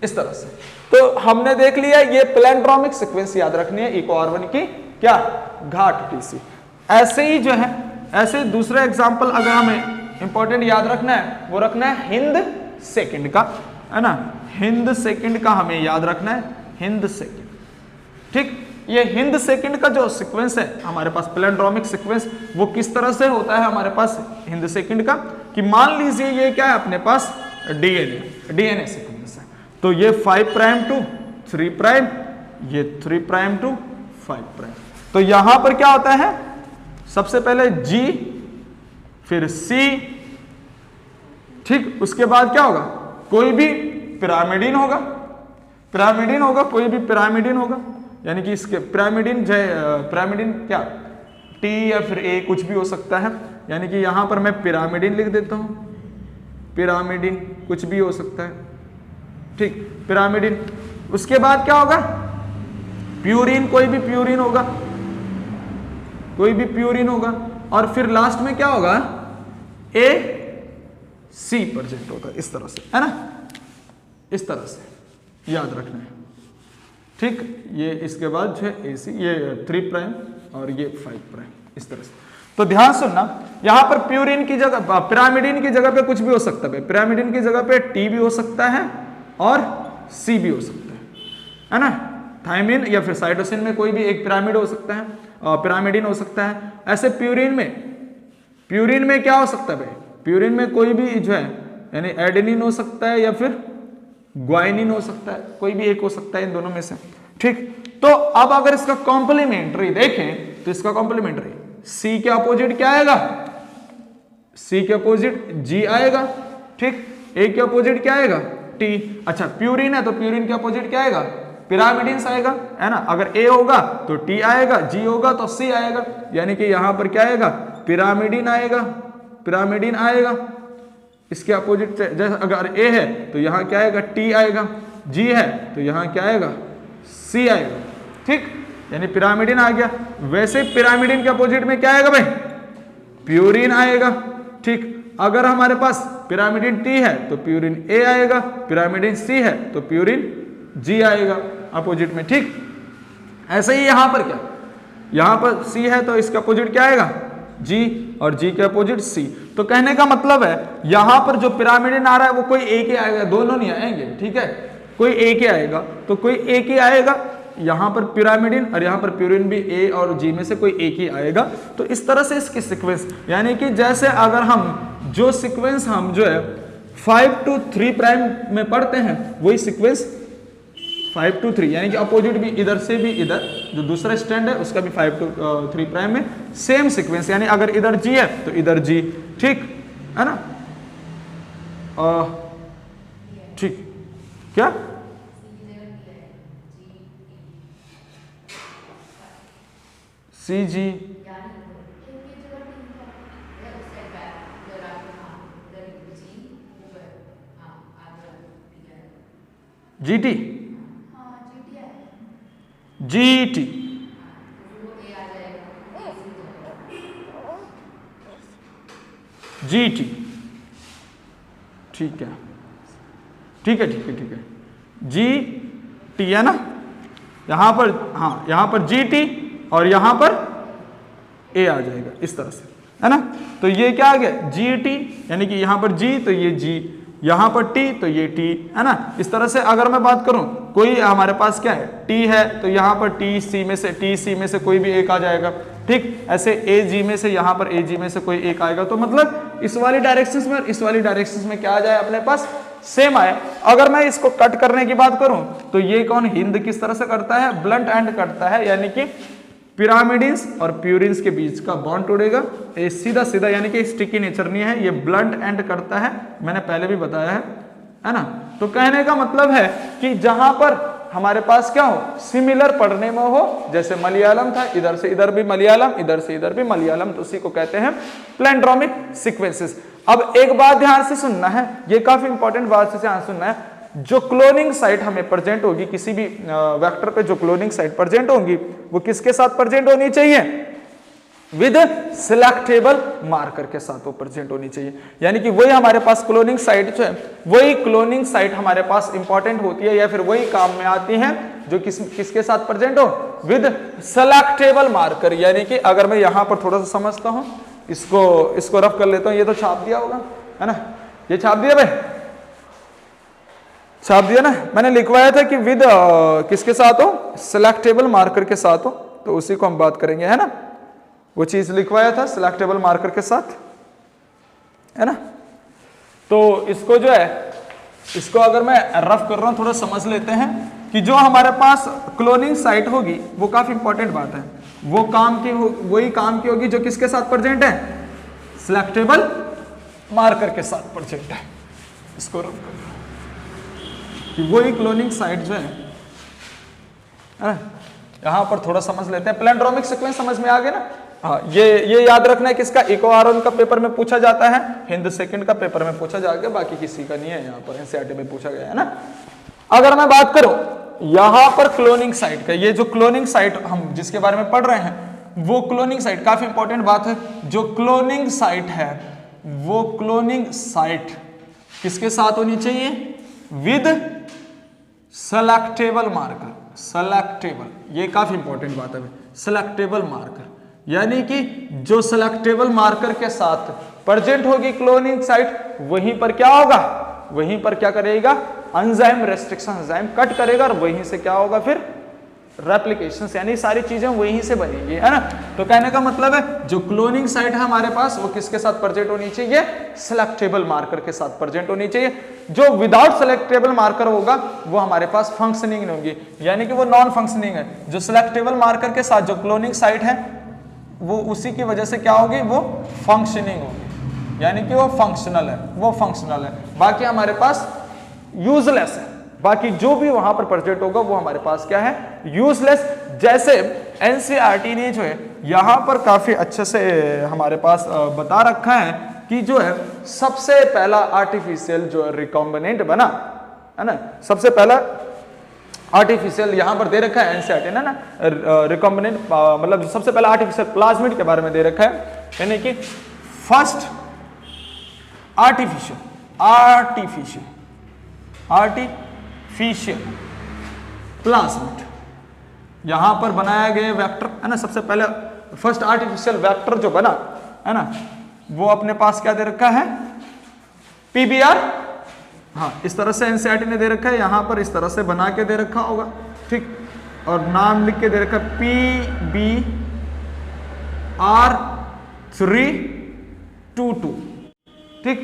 इस तरह से। तो हमने देख लिया ये प्लैंड्रोमिक सीक्वेंस याद रखनी है, इको R1 की क्या, घाट TC। ऐसे ही जो है, ऐसे दूसरा एग्जांपल अगर हमें इंपॉर्टेंट याद रखना है, वो रखना है हिंद सेकंड का, है ना, हिंद सेकंड का हमें याद रखना है, हिंद सेकंड, ठीक। ये हिंद सेकंड का जो सीक्वेंस है हमारे पास प्लैंड्रोमिक सीक्वेंस, वो किस तरह से होता है हमारे पास हिंद सेकंड का, कि मान लीजिए ये क्या है अपने पास डीएनए सीक्वेंस है। तो ये 5 प्राइम टू 3 प्राइम, ये 3 प्राइम टू 5 प्राइम। तो यहां पर क्या होता है, सबसे पहले G, फिर C, ठीक, उसके बाद क्या होगा, कोई भी पिरामिडिन होगा, कोई भी पिरामिडिन होगा, यानी कि इसके पिरामिडिन क्या T या फिर A कुछ भी हो सकता है, यानी कि यहां पर मैं पिरामिडिन लिख देता हूं, पिरामिडिन कुछ भी हो सकता है, ठीक, पिरामिडिन। उसके बाद क्या होगा, प्यूरिन, कोई भी प्यूरिन होगा, और फिर लास्ट में क्या होगा, AC प्रेजेंट होगा, इस तरह से, है ना, इस तरह से याद रखना है, ठीक। ये इसके बाद जो है AC, ये 3 प्राइम और ये 5 प्राइम, इस तरह से। तो ध्यान सुनना, यहां पर प्यूरिन की जगह, पिरामिडिन की जगह पे कुछ भी हो सकता है, पिरामिडिन की जगह पे T भी हो सकता है और C भी हो सकता है ना, थायमिन या फिर साइटोसिन में कोई भी एक पिरामिड हो सकता है, पिरामिडिन हो सकता है। ऐसे प्यूरिन में क्या हो सकता है भाई, प्यूरिन में कोई भी जो है, यानी एडेनिन हो सकता है या फिर ग्वाइनिन हो सकता है, कोई भी एक हो सकता है इन दोनों में से, ठीक। तो अब अगर इसका कॉम्प्लीमेंट्री देखें, तो इसका कॉम्प्लीमेंट्री C के अपोजिट क्या आएगा, C के अपोजिट G आएगा, ठीक। A के अपोजिट क्या आएगा, T। अच्छा, प्यूरिन है तो प्यूरिन के अपोजिट क्या आएगा, पिरामिडिन आएगा, है ना। अगर A होगा तो T आएगा, G होगा तो C आएगा, यानी कि यहां पर क्या आएगा, पिरामिडिन आएगा। इसके अपोजिट जैसे अगर A है तो यहां क्या आएगा, T आएगा, G है तो यहां क्या आएगा, C आएगा, ठीक, यानी पिरामिडिन आ गया। वैसे पिरामिडिन के अपोजिट में क्या आएगा भाई, प्यूरिन आएगा, ठीक। अगर हमारे पास पिरामिडिन T है तो प्यूरिन A आएगा, पिरामिडिन C है तो प्यूरिन G आएगा अपोजिट में, ठीक। ऐसे ही यहां पर क्या, यहां पर C है तो इसका अपोजिट क्या आएगा, G, और G के अपोजिट C। तो कहने का मतलब है यहां पर जो पिरामिडिन आ रहा है वो कोई एक ही आएगा, दोनों नहीं आएंगे, ठीक है, कोई एक ही आएगा, तो कोई एक ही आएगा, यहां पर पिरामिडिन और यहां पर प्यूरिन भी A और G में से कोई एक ही आएगा। तो इस तरह से इसकी सीक्वेंस, यानी कि जैसे अगर हम जो सीक्वेंस हम जो है 5 to 3 प्राइम में पढ़ते हैं, वही सीक्वेंस 5 to 3, यानी कि अपोजिट भी इधर से भी इधर, जो दूसरा स्टैंड है उसका भी 5 to 3 प्राइम में सेम सीक्वेंस, यानी अगर इधर G है तो इधर G, ठीक है ना, ठीक, क्या CG, GT, GT, GT, ठीक है, ठीक है, ठीक है, ठीक है, GT है ना, यहां पर, हाँ यहां पर GT और यहां पर A आ जाएगा, इस तरह से, है ना। तो ये क्या आ गया, GT, यानी कि यहां पर G तो ये G, यहां पर T तो ये T, है ना। इस तरह से अगर मैं बात करूं, कोई हमारे पास क्या है, T है तो यहां पर TC में से कोई भी एक आ जाएगा, ठीक। ऐसे AG में से, यहां पर AG में से कोई एक आएगा, तो मतलब इस वाली डायरेक्शन में और इस वाली डायरेक्शन में क्या आ जाए अपने पास, सेम आए। अगर मैं इसको कट करने की बात करूं तो ये कौन, हिंद किस तरह से करता है, ब्लंट एंड करता है, यानी कि पिरामिडिन्स और प्यूरिन्स के बीच का बॉन्ड तोड़ेगा, ये सीधा सीधा, यानी कि स्टिकी नेचर नहीं है, ये ब्लंट एंड करता है, मैंने पहले भी बताया है ना। तो कहने का मतलब है कि जहां पर हमारे पास क्या हो, सिमिलर पढ़ने में हो, जैसे मलयालम था, इधर से इधर भी मलयालम, इधर से इधर भी मलयालम, तो उसी को कहते हैं प्लैंड्रोमिक सीक्वेंसेस। अब एक बात ध्यान से सुनना है, ये काफी इंपॉर्टेंट बात से ध्यान सुनना है, जो क्लोनिंग साइट हमें प्रेजेंट होगी, किसी भी वेक्टर पे जो क्लोनिंग साइट प्रेजेंट होगी, वो किसके साथ प्रेजेंट होनी चाहिए, विद सिलेक्टेबल मार्कर के साथ वो प्रेजेंट होनी चाहिए। यानी कि वही हमारे पास क्लोनिंग साइट जो है, वही क्लोनिंग साइट हमारे पास इंपॉर्टेंट होती है या फिर वही काम में आती है जो किसके साथ प्रेजेंट हो, विद सिलेक्टेबल मार्कर। यानी कि अगर मैं यहां पर थोड़ा सा समझता हूं, इसको रफ कर लेता हूं। ये तो छाप दिया होगा, है ना, ये छाप दिया भाई, छाप दिया ना। मैंने लिखवाया था कि विद किसके साथ हो, सिलेक्टेबल मार्कर के साथ हो, तो उसी को हम बात करेंगे, है ना। वो चीज लिखवाया था सिलेक्टेबल मार्कर के साथ, है ना। तो इसको जो है, इसको अगर मैं रफ कर रहा हूं, थोड़ा समझ लेते हैं कि जो हमारे पास क्लोनिंग साइट होगी वो काफी इंपॉर्टेंट बात है। वो वही काम की होगी जो किसके साथ प्रेजेंट है, सिलेक्टेबल मार्कर के साथ प्रेजेंट है। इसको रफ कर कि वही क्लोनिंग साइट जो है ना, यहां पर थोड़ा समझ लेते हैं। प्लेंड्रोमिक सीक्वेंस समझ में आ गया ना। हाँ, ये याद रखना है किसका, इको आरओन का पेपर में पूछा जाता है, हिंद सेकंड का पेपर में पूछा जाएगा, बाकी किसी का नहीं है, यहाँ पर एनसीईआरटी में पूछा गया है ना। अगर मैं बात करूं यहां पर क्लोनिंग साइट का, ये जो क्लोनिंग साइट हम जिसके बारे में पढ़ रहे हैं, वो क्लोनिंग साइट काफी इंपॉर्टेंट बात है। जो क्लोनिंग साइट है वो क्लोनिंग साइट किसके साथ होनी चाहिए, विद सेलेक्टेबल मार्कर। सेलेक्टेबल, ये काफी इंपॉर्टेंट बात है, सेलेक्टेबल मार्कर। यानी कि जो सेलेक्टेबल मार्कर के साथ प्रेजेंट होगी क्लोनिंग साइट, वहीं पर क्या होगा, वहीं पर क्या करेगा, एंजाइम रेस्ट्रिक्शन, एंजाइम कट करेगा और वहीं से क्या होगा फिर रेप्लिकेशन, यानी सारी चीजें वहीं से बनेंगी, है ना। तो कहने का मतलब है जो क्लोनिंग साइट है हमारे पास वो किसके साथ प्रेजेंट होनी चाहिए, सिलेक्टेबल मार्कर के साथ प्रेजेंट होनी चाहिए। जो विदाउट सिलेक्टेबल मार्कर होगा वो हमारे पास फंक्शनिंग नहीं होगी, यानी कि वो नॉन फंक्शनिंग है। जो सिलेक्टेबल मार्कर के साथ जो क्लोनिंग साइट है वो उसी की वजह से क्या होगी, वो फंक्शनिंग होगी, यानी कि वो फंक्शनल है, वो फंक्शनल है। बाकी हमारे पास यूजलेस है, बाकी जो भी वहां पर प्रेजेंट होगा वो हमारे पास क्या है, यूजलेस। जैसे एनसीईआरटी ने जो है यहां पर काफी अच्छे से हमारे पास बता रखा है कि जो है सबसे पहला आर्टिफिशियल जो रिकॉम्बिनेंट बना, है ना, सबसे पहला आर्टिफिशियल यहां पर दे रखा है एनसीईआरटी ने ना, रिकॉम्बिनेंट मतलब सबसे पहला आर्टिफिशियल प्लाज्मिड के बारे में दे रखा है, यानी कि फर्स्ट आर्टिफिशियल प्लाज्मिड यहां पर बनाया गया वेक्टर, है ना। सबसे पहले फर्स्ट आर्टिफिशियल वेक्टर जो बना, है ना, वो अपने पास क्या दे रखा है, पीबीआर। हाँ, इस तरह से एनसीईआरटी ने दे रखा है, यहां पर इस तरह से बना के दे रखा होगा, ठीक, और नाम लिख के दे रखा है PBR322, ठीक।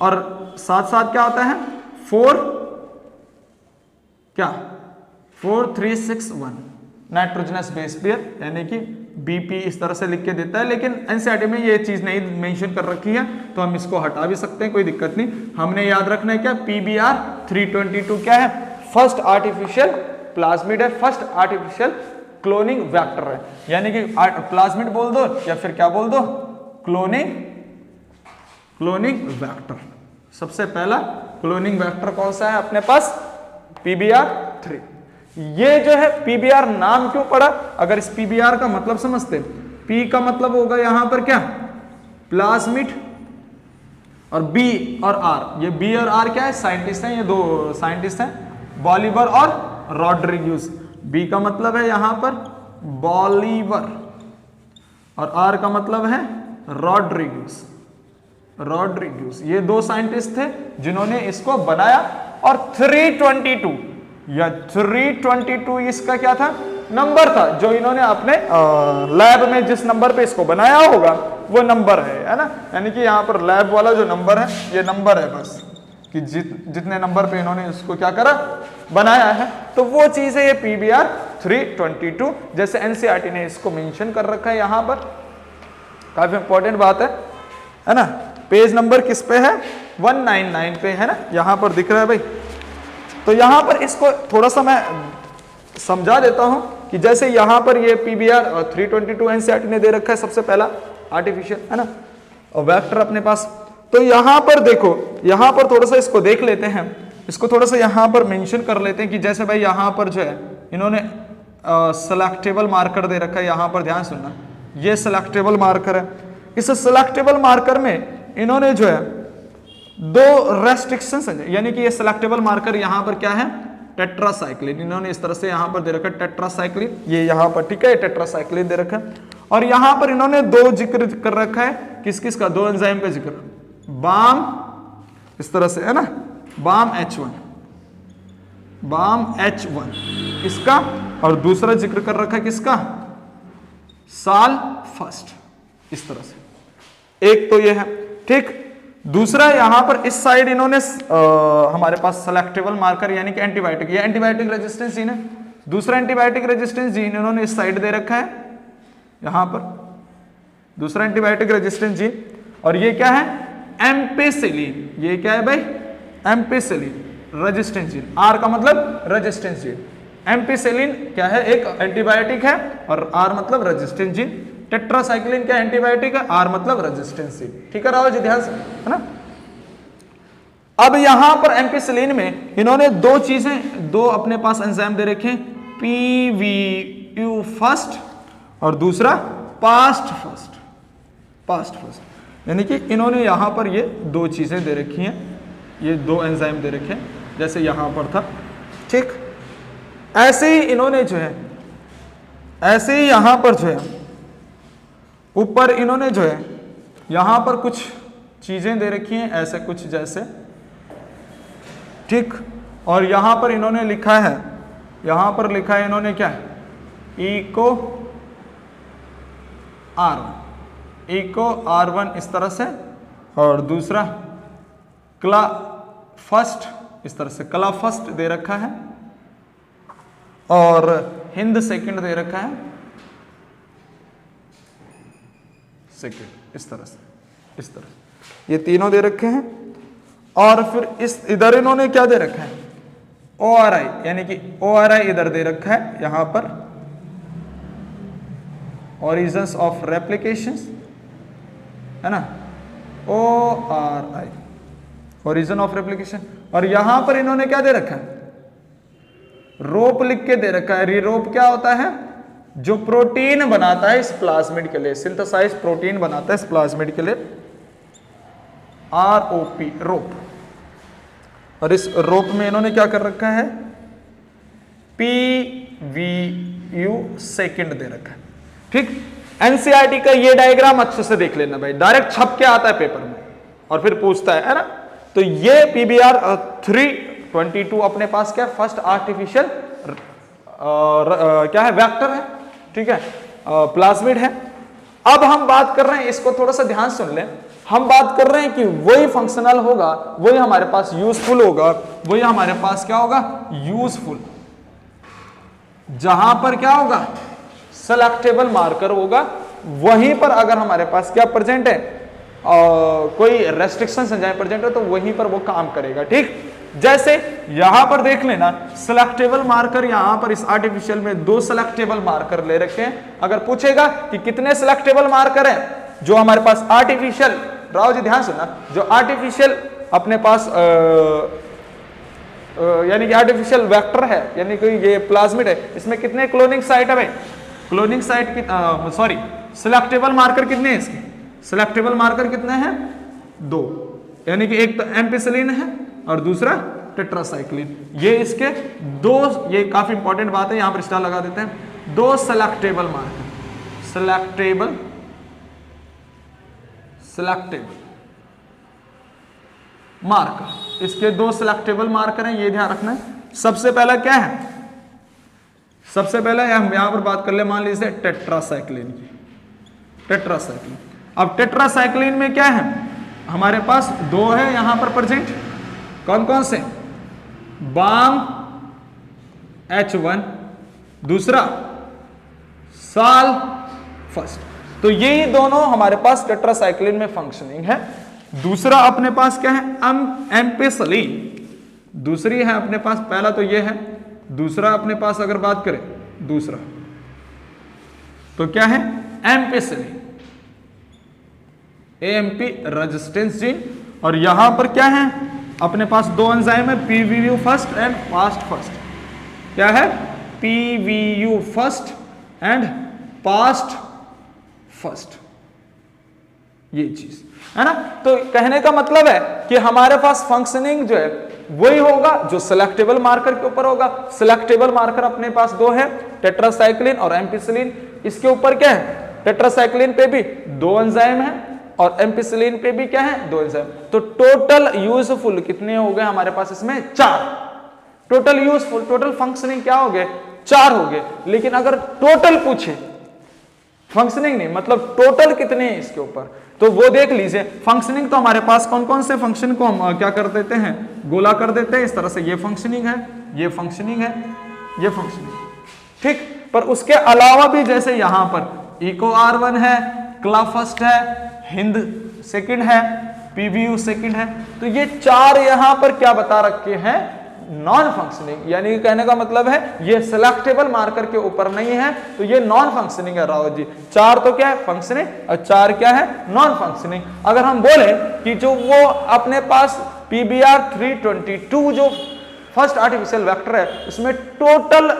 और साथ साथ क्या आता है 4361 नाइट्रोजनस बेस पेयर, यानी कि बीपी इस तरह से लिख के देता है। लेकिन एनसीईआरटी में ये चीज नहीं मेंशन कर रखी है, तो हम इसको हटा भी सकते हैं, कोई दिक्कत नहीं। हमने याद रखना है क्या, PBR322 क्या है, फर्स्ट आर्टिफिशियल प्लाज्मिड है, फर्स्ट आर्टिफिशियल क्लोनिंग वेक्टर है। यानी कि प्लाज्मिड बोल दो या फिर क्या बोल दो, क्लोनिंग वेक्टर। सबसे पहला क्लोनिंग वेक्टर कौन सा है अपने पास, PBR3। ये जो है PBR नाम क्यों पड़ा, अगर इस PBR का मतलब समझते, P का मतलब होगा यहां पर क्या, प्लाज्मिड, और B और R, ये B और R क्या है, साइंटिस्ट हैं, ये दो साइंटिस्ट हैं, बॉलीवर और रॉड्रिग्यूज। B का मतलब है यहां पर बॉलीवर और R का मतलब है रॉड्रिग्यूज। ये दो साइंटिस्ट थे जिन्होंने इसको बनाया। और 322 इसका क्या था, नंबर था जो इन्होंने अपने लैब में जिस नंबर पे इसको बनाया होगा वो नंबर है ना। यानी कि यहाँ पर लैब वाला जो नंबर है ये नंबर है बस, कि जितने नंबर पे इन्होंने इसको क्या करा, बनाया है, तो वो चीज है ये PBR322। जैसे एनसीईआरटी ने इसको मेंशन कर रखा है यहाँ पर, काफी इंपॉर्टेंट बात है ना। पेज नंबर किस पे है, 199 पे है ना, यहाँ पर दिख रहा है भाई। तो यहाँ पर इसको थोड़ा सा मैं समझा देता हूं कि जैसे यहाँ पर ये PBR322 एनसीईआरटी ने दे रखा है, सबसे पहला आर्टिफिशियल, है ना, और वेक्टर अपने पास। तो यहाँ पर देखो, यहाँ पर थोड़ा सा इसको देख लेते हैं, इसको थोड़ा सा यहाँ पर मेंशन कर लेते हैं कि जैसे भाई यहाँ पर जो है इन्होंने सेलेक्टेबल मार्कर दे रखा है, यहाँ पर ध्यान सुनना, ये सिलेक्टेबल मार्कर है। इस सिलेक्टेबल मार्कर में इन्होंने जो है दो रेस्ट्रिक्शंस हैं, यानी कि ये सिलेक्टेबल मार्कर यहां पर क्या है, टेट्रासाइक्लिन, इन्होंने इस तरह से यहां पर दे रखा है टेट्रासाइक्लिन, ये यहां पर ठीक है टेट्रासाइक्लिन दे रखा है। और यहां पर इन्होंने दो जिक्र कर रखा है, किस किस का, दो एंजाइम का जिक्र, बाम इस तरह से है ना, बाम H1, बाम H1 इसका, और दूसरा जिक्र कर रखा है किसका, साल फर्स्ट, इस तरह से। एक तो ये है ठीक। दूसरा यहां पर इस साइड इन्होंने हमारे पास सेलेक्टेबल मार्कर यानी कि एंटीबायोटिक, ये एंटीबायोटिक रेजिस्टेंस जीन है। दूसरा एंटीबायोटिक रेजिस्टेंस जीन इन्होंने इस साइड दे रखा है, यहां पर दूसरा एंटीबायोटिक रेजिस्टेंस जीन, और ये क्या है, एम्पेसिलिन, ये क्या है भाई, एम्पेसिलिन रेजिस्टेंस जीन, आर का मतलब रेजिस्टेंस जीन। एम्पेसिलिन क्या है, एक एंटीबायोटिक है, और आर मतलब रेजिस्टेंस जीन। टेट्रासाइक्लिन क्या एंटीबायोटिक है, आर मतलब रेजिस्टेंस जीन। ठीक है राहुल जी, ध्यान से, है ना। अब यहां पर एम्पेसिलिन में इन्होंने दो चीजें, दो अपने पास एंजाइम दे रखे हैं, PVU फर्स्ट और दूसरा पास्ट फर्स्ट, पास्ट फर्स्ट, यानी कि इन्होंने यहां पर ये दो चीजें दे रखी हैं, ये दो एंजाइम दे रखे हैं, जैसे यहां पर था ठीक। ऐसे ही इन्होंने जो है, ऐसे ही यहां पर जो है ऊपर इन्होंने जो है यहां पर कुछ चीजें दे रखी हैं, ऐसे कुछ जैसे ठीक। और यहां पर इन्होंने लिखा है, यहां पर लिखा है इन्होंने क्या, इको R1, इको R1 इस तरह से, और दूसरा क्ला फर्स्ट इस तरह से, क्ला फर्स्ट दे रखा है, और हिंद सेकंड दे रखा है, सेकंड इस तरह से, इस तरह से ये तीनों दे रखे हैं। और फिर इस इधर इन्होंने क्या दे रखा है, ORI, यानी कि ORI इधर दे रखा है, यहां पर ओरिजिन्स ऑफ रेप्लिकेशंस है ना, ORI ओरिजिन ऑफ रेप्लिकेशन। और यहां पर इन्होंने क्या दे रखा है, रोप लिख के दे रखा है। रोप क्या होता है, जो प्रोटीन बनाता है इस प्लाज्मिड के लिए, सिंथेसाइज प्रोटीन बनाता है इस प्लाज्मिड के लिए, ROP रोप। और इस रोप में इन्होंने क्या कर रखा है, PVU सेकंड दे रखा है ठीक। एनसीईआरटी का ये डायग्राम अच्छे से देख लेना भाई, डायरेक्ट छप के आता है पेपर में और फिर पूछता है ना। तो ये PBR 322 अपने पास क्या, फर्स्ट आर्टिफिशियल क्या है, वेक्टर है ठीक है, प्लाज्मिड है। अब हम बात कर रहे हैं, इसको थोड़ा सा ध्यान सुन लें, हम बात कर रहे हैं कि वही फंक्शनल होगा, वही हमारे पास यूजफुल होगा, वही हमारे पास क्या होगा, यूजफुल, जहां पर क्या होगा, सेलेक्टेबल मार्कर होगा, वहीं पर अगर हमारे पास क्या प्रेजेंट है, कोई रेस्ट्रिक्शन एंजाइम प्रेजेंट है, तो वहीं पर वो काम करेगा ठीक। जैसे यहां पर देख लेना, सिलेक्टेबल मार्कर यहां पर इस आर्टिफिशियल में दो सिलेक्टेबल मार्कर ले रखे हैं। अगर पूछेगा कि कितने सिलेक्टेबल मार्कर हैं जो हमारे पास आर्टिफिशियल, राव जी ध्यान सुनना, जो आर्टिफिशियल अपने पास यानी कि आर्टिफिशियल वेक्टर है, यानी कि ये प्लाज्मिड है, इसमें कितने क्लोनिंग साइट है भाई, क्लोनिंग साइट की सॉरी सिलेक्टेबल मार्कर कितने हैं इसके, सिलेक्टेबल मार्कर कितने हैं, दो, यानी कि एक तो एम्पिसिलिन है और दूसरा टेट्रासाइक्लिन। ये इसके दो, ये काफी इंपॉर्टेंट बात है, यहां पर स्टार लगा देते हैं, दो सिलेक्टेबल मार्कर, सिलेक्टेबल मार्कर, इसके दो सिलेक्टेबल मार्कर हैं, ये ध्यान रखना है। सबसे पहला क्या है, सबसे पहला हम यहां पर बात कर ले, मान लीजिए टेट्रासाइक्लिन की, टेट्रासाइक्लिन। अब टेट्रासाइक्लिन में क्या है, हमारे पास दो है यहां पर प्रेजेंट, कौन कौन से, बाम H1, दूसरा साल फर्स्ट। तो ये दोनों हमारे पास टेट्रासाइक्लिन में फंक्शनिंग है। दूसरा अपने पास क्या है, एम्पिसिलिन, दूसरी है अपने पास, पहला तो ये है, दूसरा अपने पास अगर बात करें, दूसरा तो क्या है, एम्पिसिलिन, AMP रेजिस्टेंस जीन। और यहां पर क्या है, अपने पास दो एंजाइम है, PVU first and past first. क्या है, PVU first and past first, ये चीज है ना। तो कहने का मतलब है कि हमारे पास फंक्शनिंग जो है वही होगा जो सिलेक्टेबल मार्कर के ऊपर होगा। सिलेक्टेबल मार्कर अपने पास दो है, टेट्रासाइक्लिन और एम्पिसिलिन। इसके ऊपर क्या है, टेट्रासाइक्लिन पे भी दो एंजाइम है और एम्पिसिलिन पे भी क्या है, दो एंजाइम। तो टोटल यूजफुल कितने हो गए हमारे पास इसमें, 4। टोटल यूजफुल, टोटल फंक्शनिंग क्या हो गए, 4 हो गए। लेकिन अगर टोटल पूछे, फंक्शनिंग नहीं मतलब टोटल कितने हैं इसके ऊपर, तो वो देख लीजिए। फंक्शनिंग तो हमारे पास कौन कौन से फंक्शन को हम क्या कर देते हैं, गोला कर देते हैं इस तरह से। ये फंक्शनिंग है, ये फंक्शनिंग है, ये फंक्शनिंग, ठीक। पर उसके अलावा भी जैसे यहां पर इको R1 है, क्ला फर्स्ट है, हिंद सेकंड है, पीबीयू सेकंड है। तो ये 4 यहां पर क्या बता रखे हैं, नॉन फंक्शनिंग। यानी कि कहने का मतलब है ये सिलेक्टेबल मार्कर के ऊपर नहीं है, तो ये नॉन फंक्शनिंग है राव जी। 4 तो क्या है फंक्शनिंग और 4 क्या है नॉन फंक्शनिंग। अगर हम बोले कि जो वो अपने पास PBr 322 जो फर्स्ट आर्टिफिशियल वेक्टर है, उसमें टोटल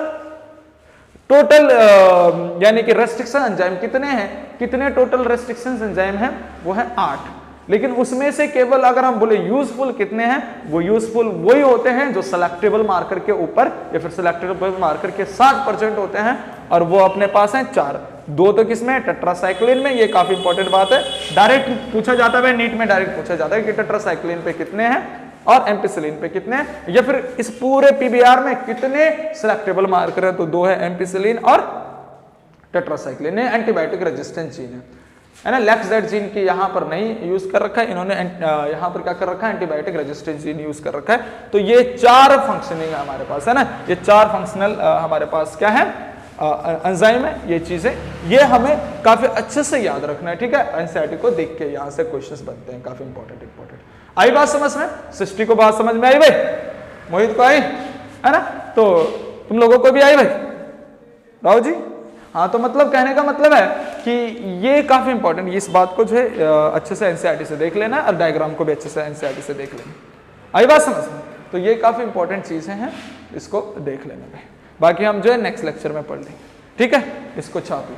यानी कि रेस्ट्रिक्शन एंजाइम कितने हैं, कितने टोटल रेस्ट्रिक्शन एंजाइम हैं, वो है 8। लेकिन उसमें से केवल अगर हम बोले यूजफुल कितने हैं, वो यूजफुल वही होते हैं जो सिलेक्टेबल मार्कर के ऊपर या फिर सिलेक्टेबल मार्कर के 60% होते हैं, और वो अपने पास हैं 4। 2 तो किसमें, टेट्रासाइक्लिन में। ये काफी इंपॉर्टेंट बात है, डायरेक्ट पूछा जाता है, नीट में डायरेक्ट पूछा जाता है कि टेट्रासाइक्लिन पे कितने हैं और एम्पिसिलिन पे कितने हैं, या फिर इस पूरे PBr में कितने सिलेक्टेबल मार्कर है। तो 2 है एम्पिसिलिन और टेट्रासाइक्लिन। एंटीबायोटिक रेजिस्टेंट जीन है ना, लेक्स जीन की यहाँ पर नहीं यूज कर रखा है इन्होंने, यहाँ पर क्या कर रखा है, एंटीबायोटिक रेजिस्टेंट जीन यूज कर रखा है। तो ये 4 फंक्शनिंग है हमारे पास, है ना, ये 4 फंक्शनल हमारे पास क्या है, एंजाइम है। ये चीजें ये हमें काफी अच्छे से याद रखना है, ठीक है। एनसीईआरटी को देख के यहाँ से क्वेश्चंस बनते हैं, काफी इंपॉर्टेंट। आई बात समझ में, सृष्टि को बात समझ में आई भाई, मोहित को आई, है ना, तो तुम लोगों को भी आई भाई, राव जी। हाँ, तो मतलब कहने का मतलब है कि ये काफी इंपॉर्टेंट, इस बात को जो है अच्छे से एनसीईआरटी से देख लेना और डायग्राम को भी अच्छे से एनसीईआरटी से देख लेना। आई बात समझ में, तो ये काफी इंपॉर्टेंट चीजें हैं, इसको देख लेना भाई। बाकी हम जो है नेक्स्ट लेक्चर में पढ़ लेंगे, ठीक है। इसको छाप लो।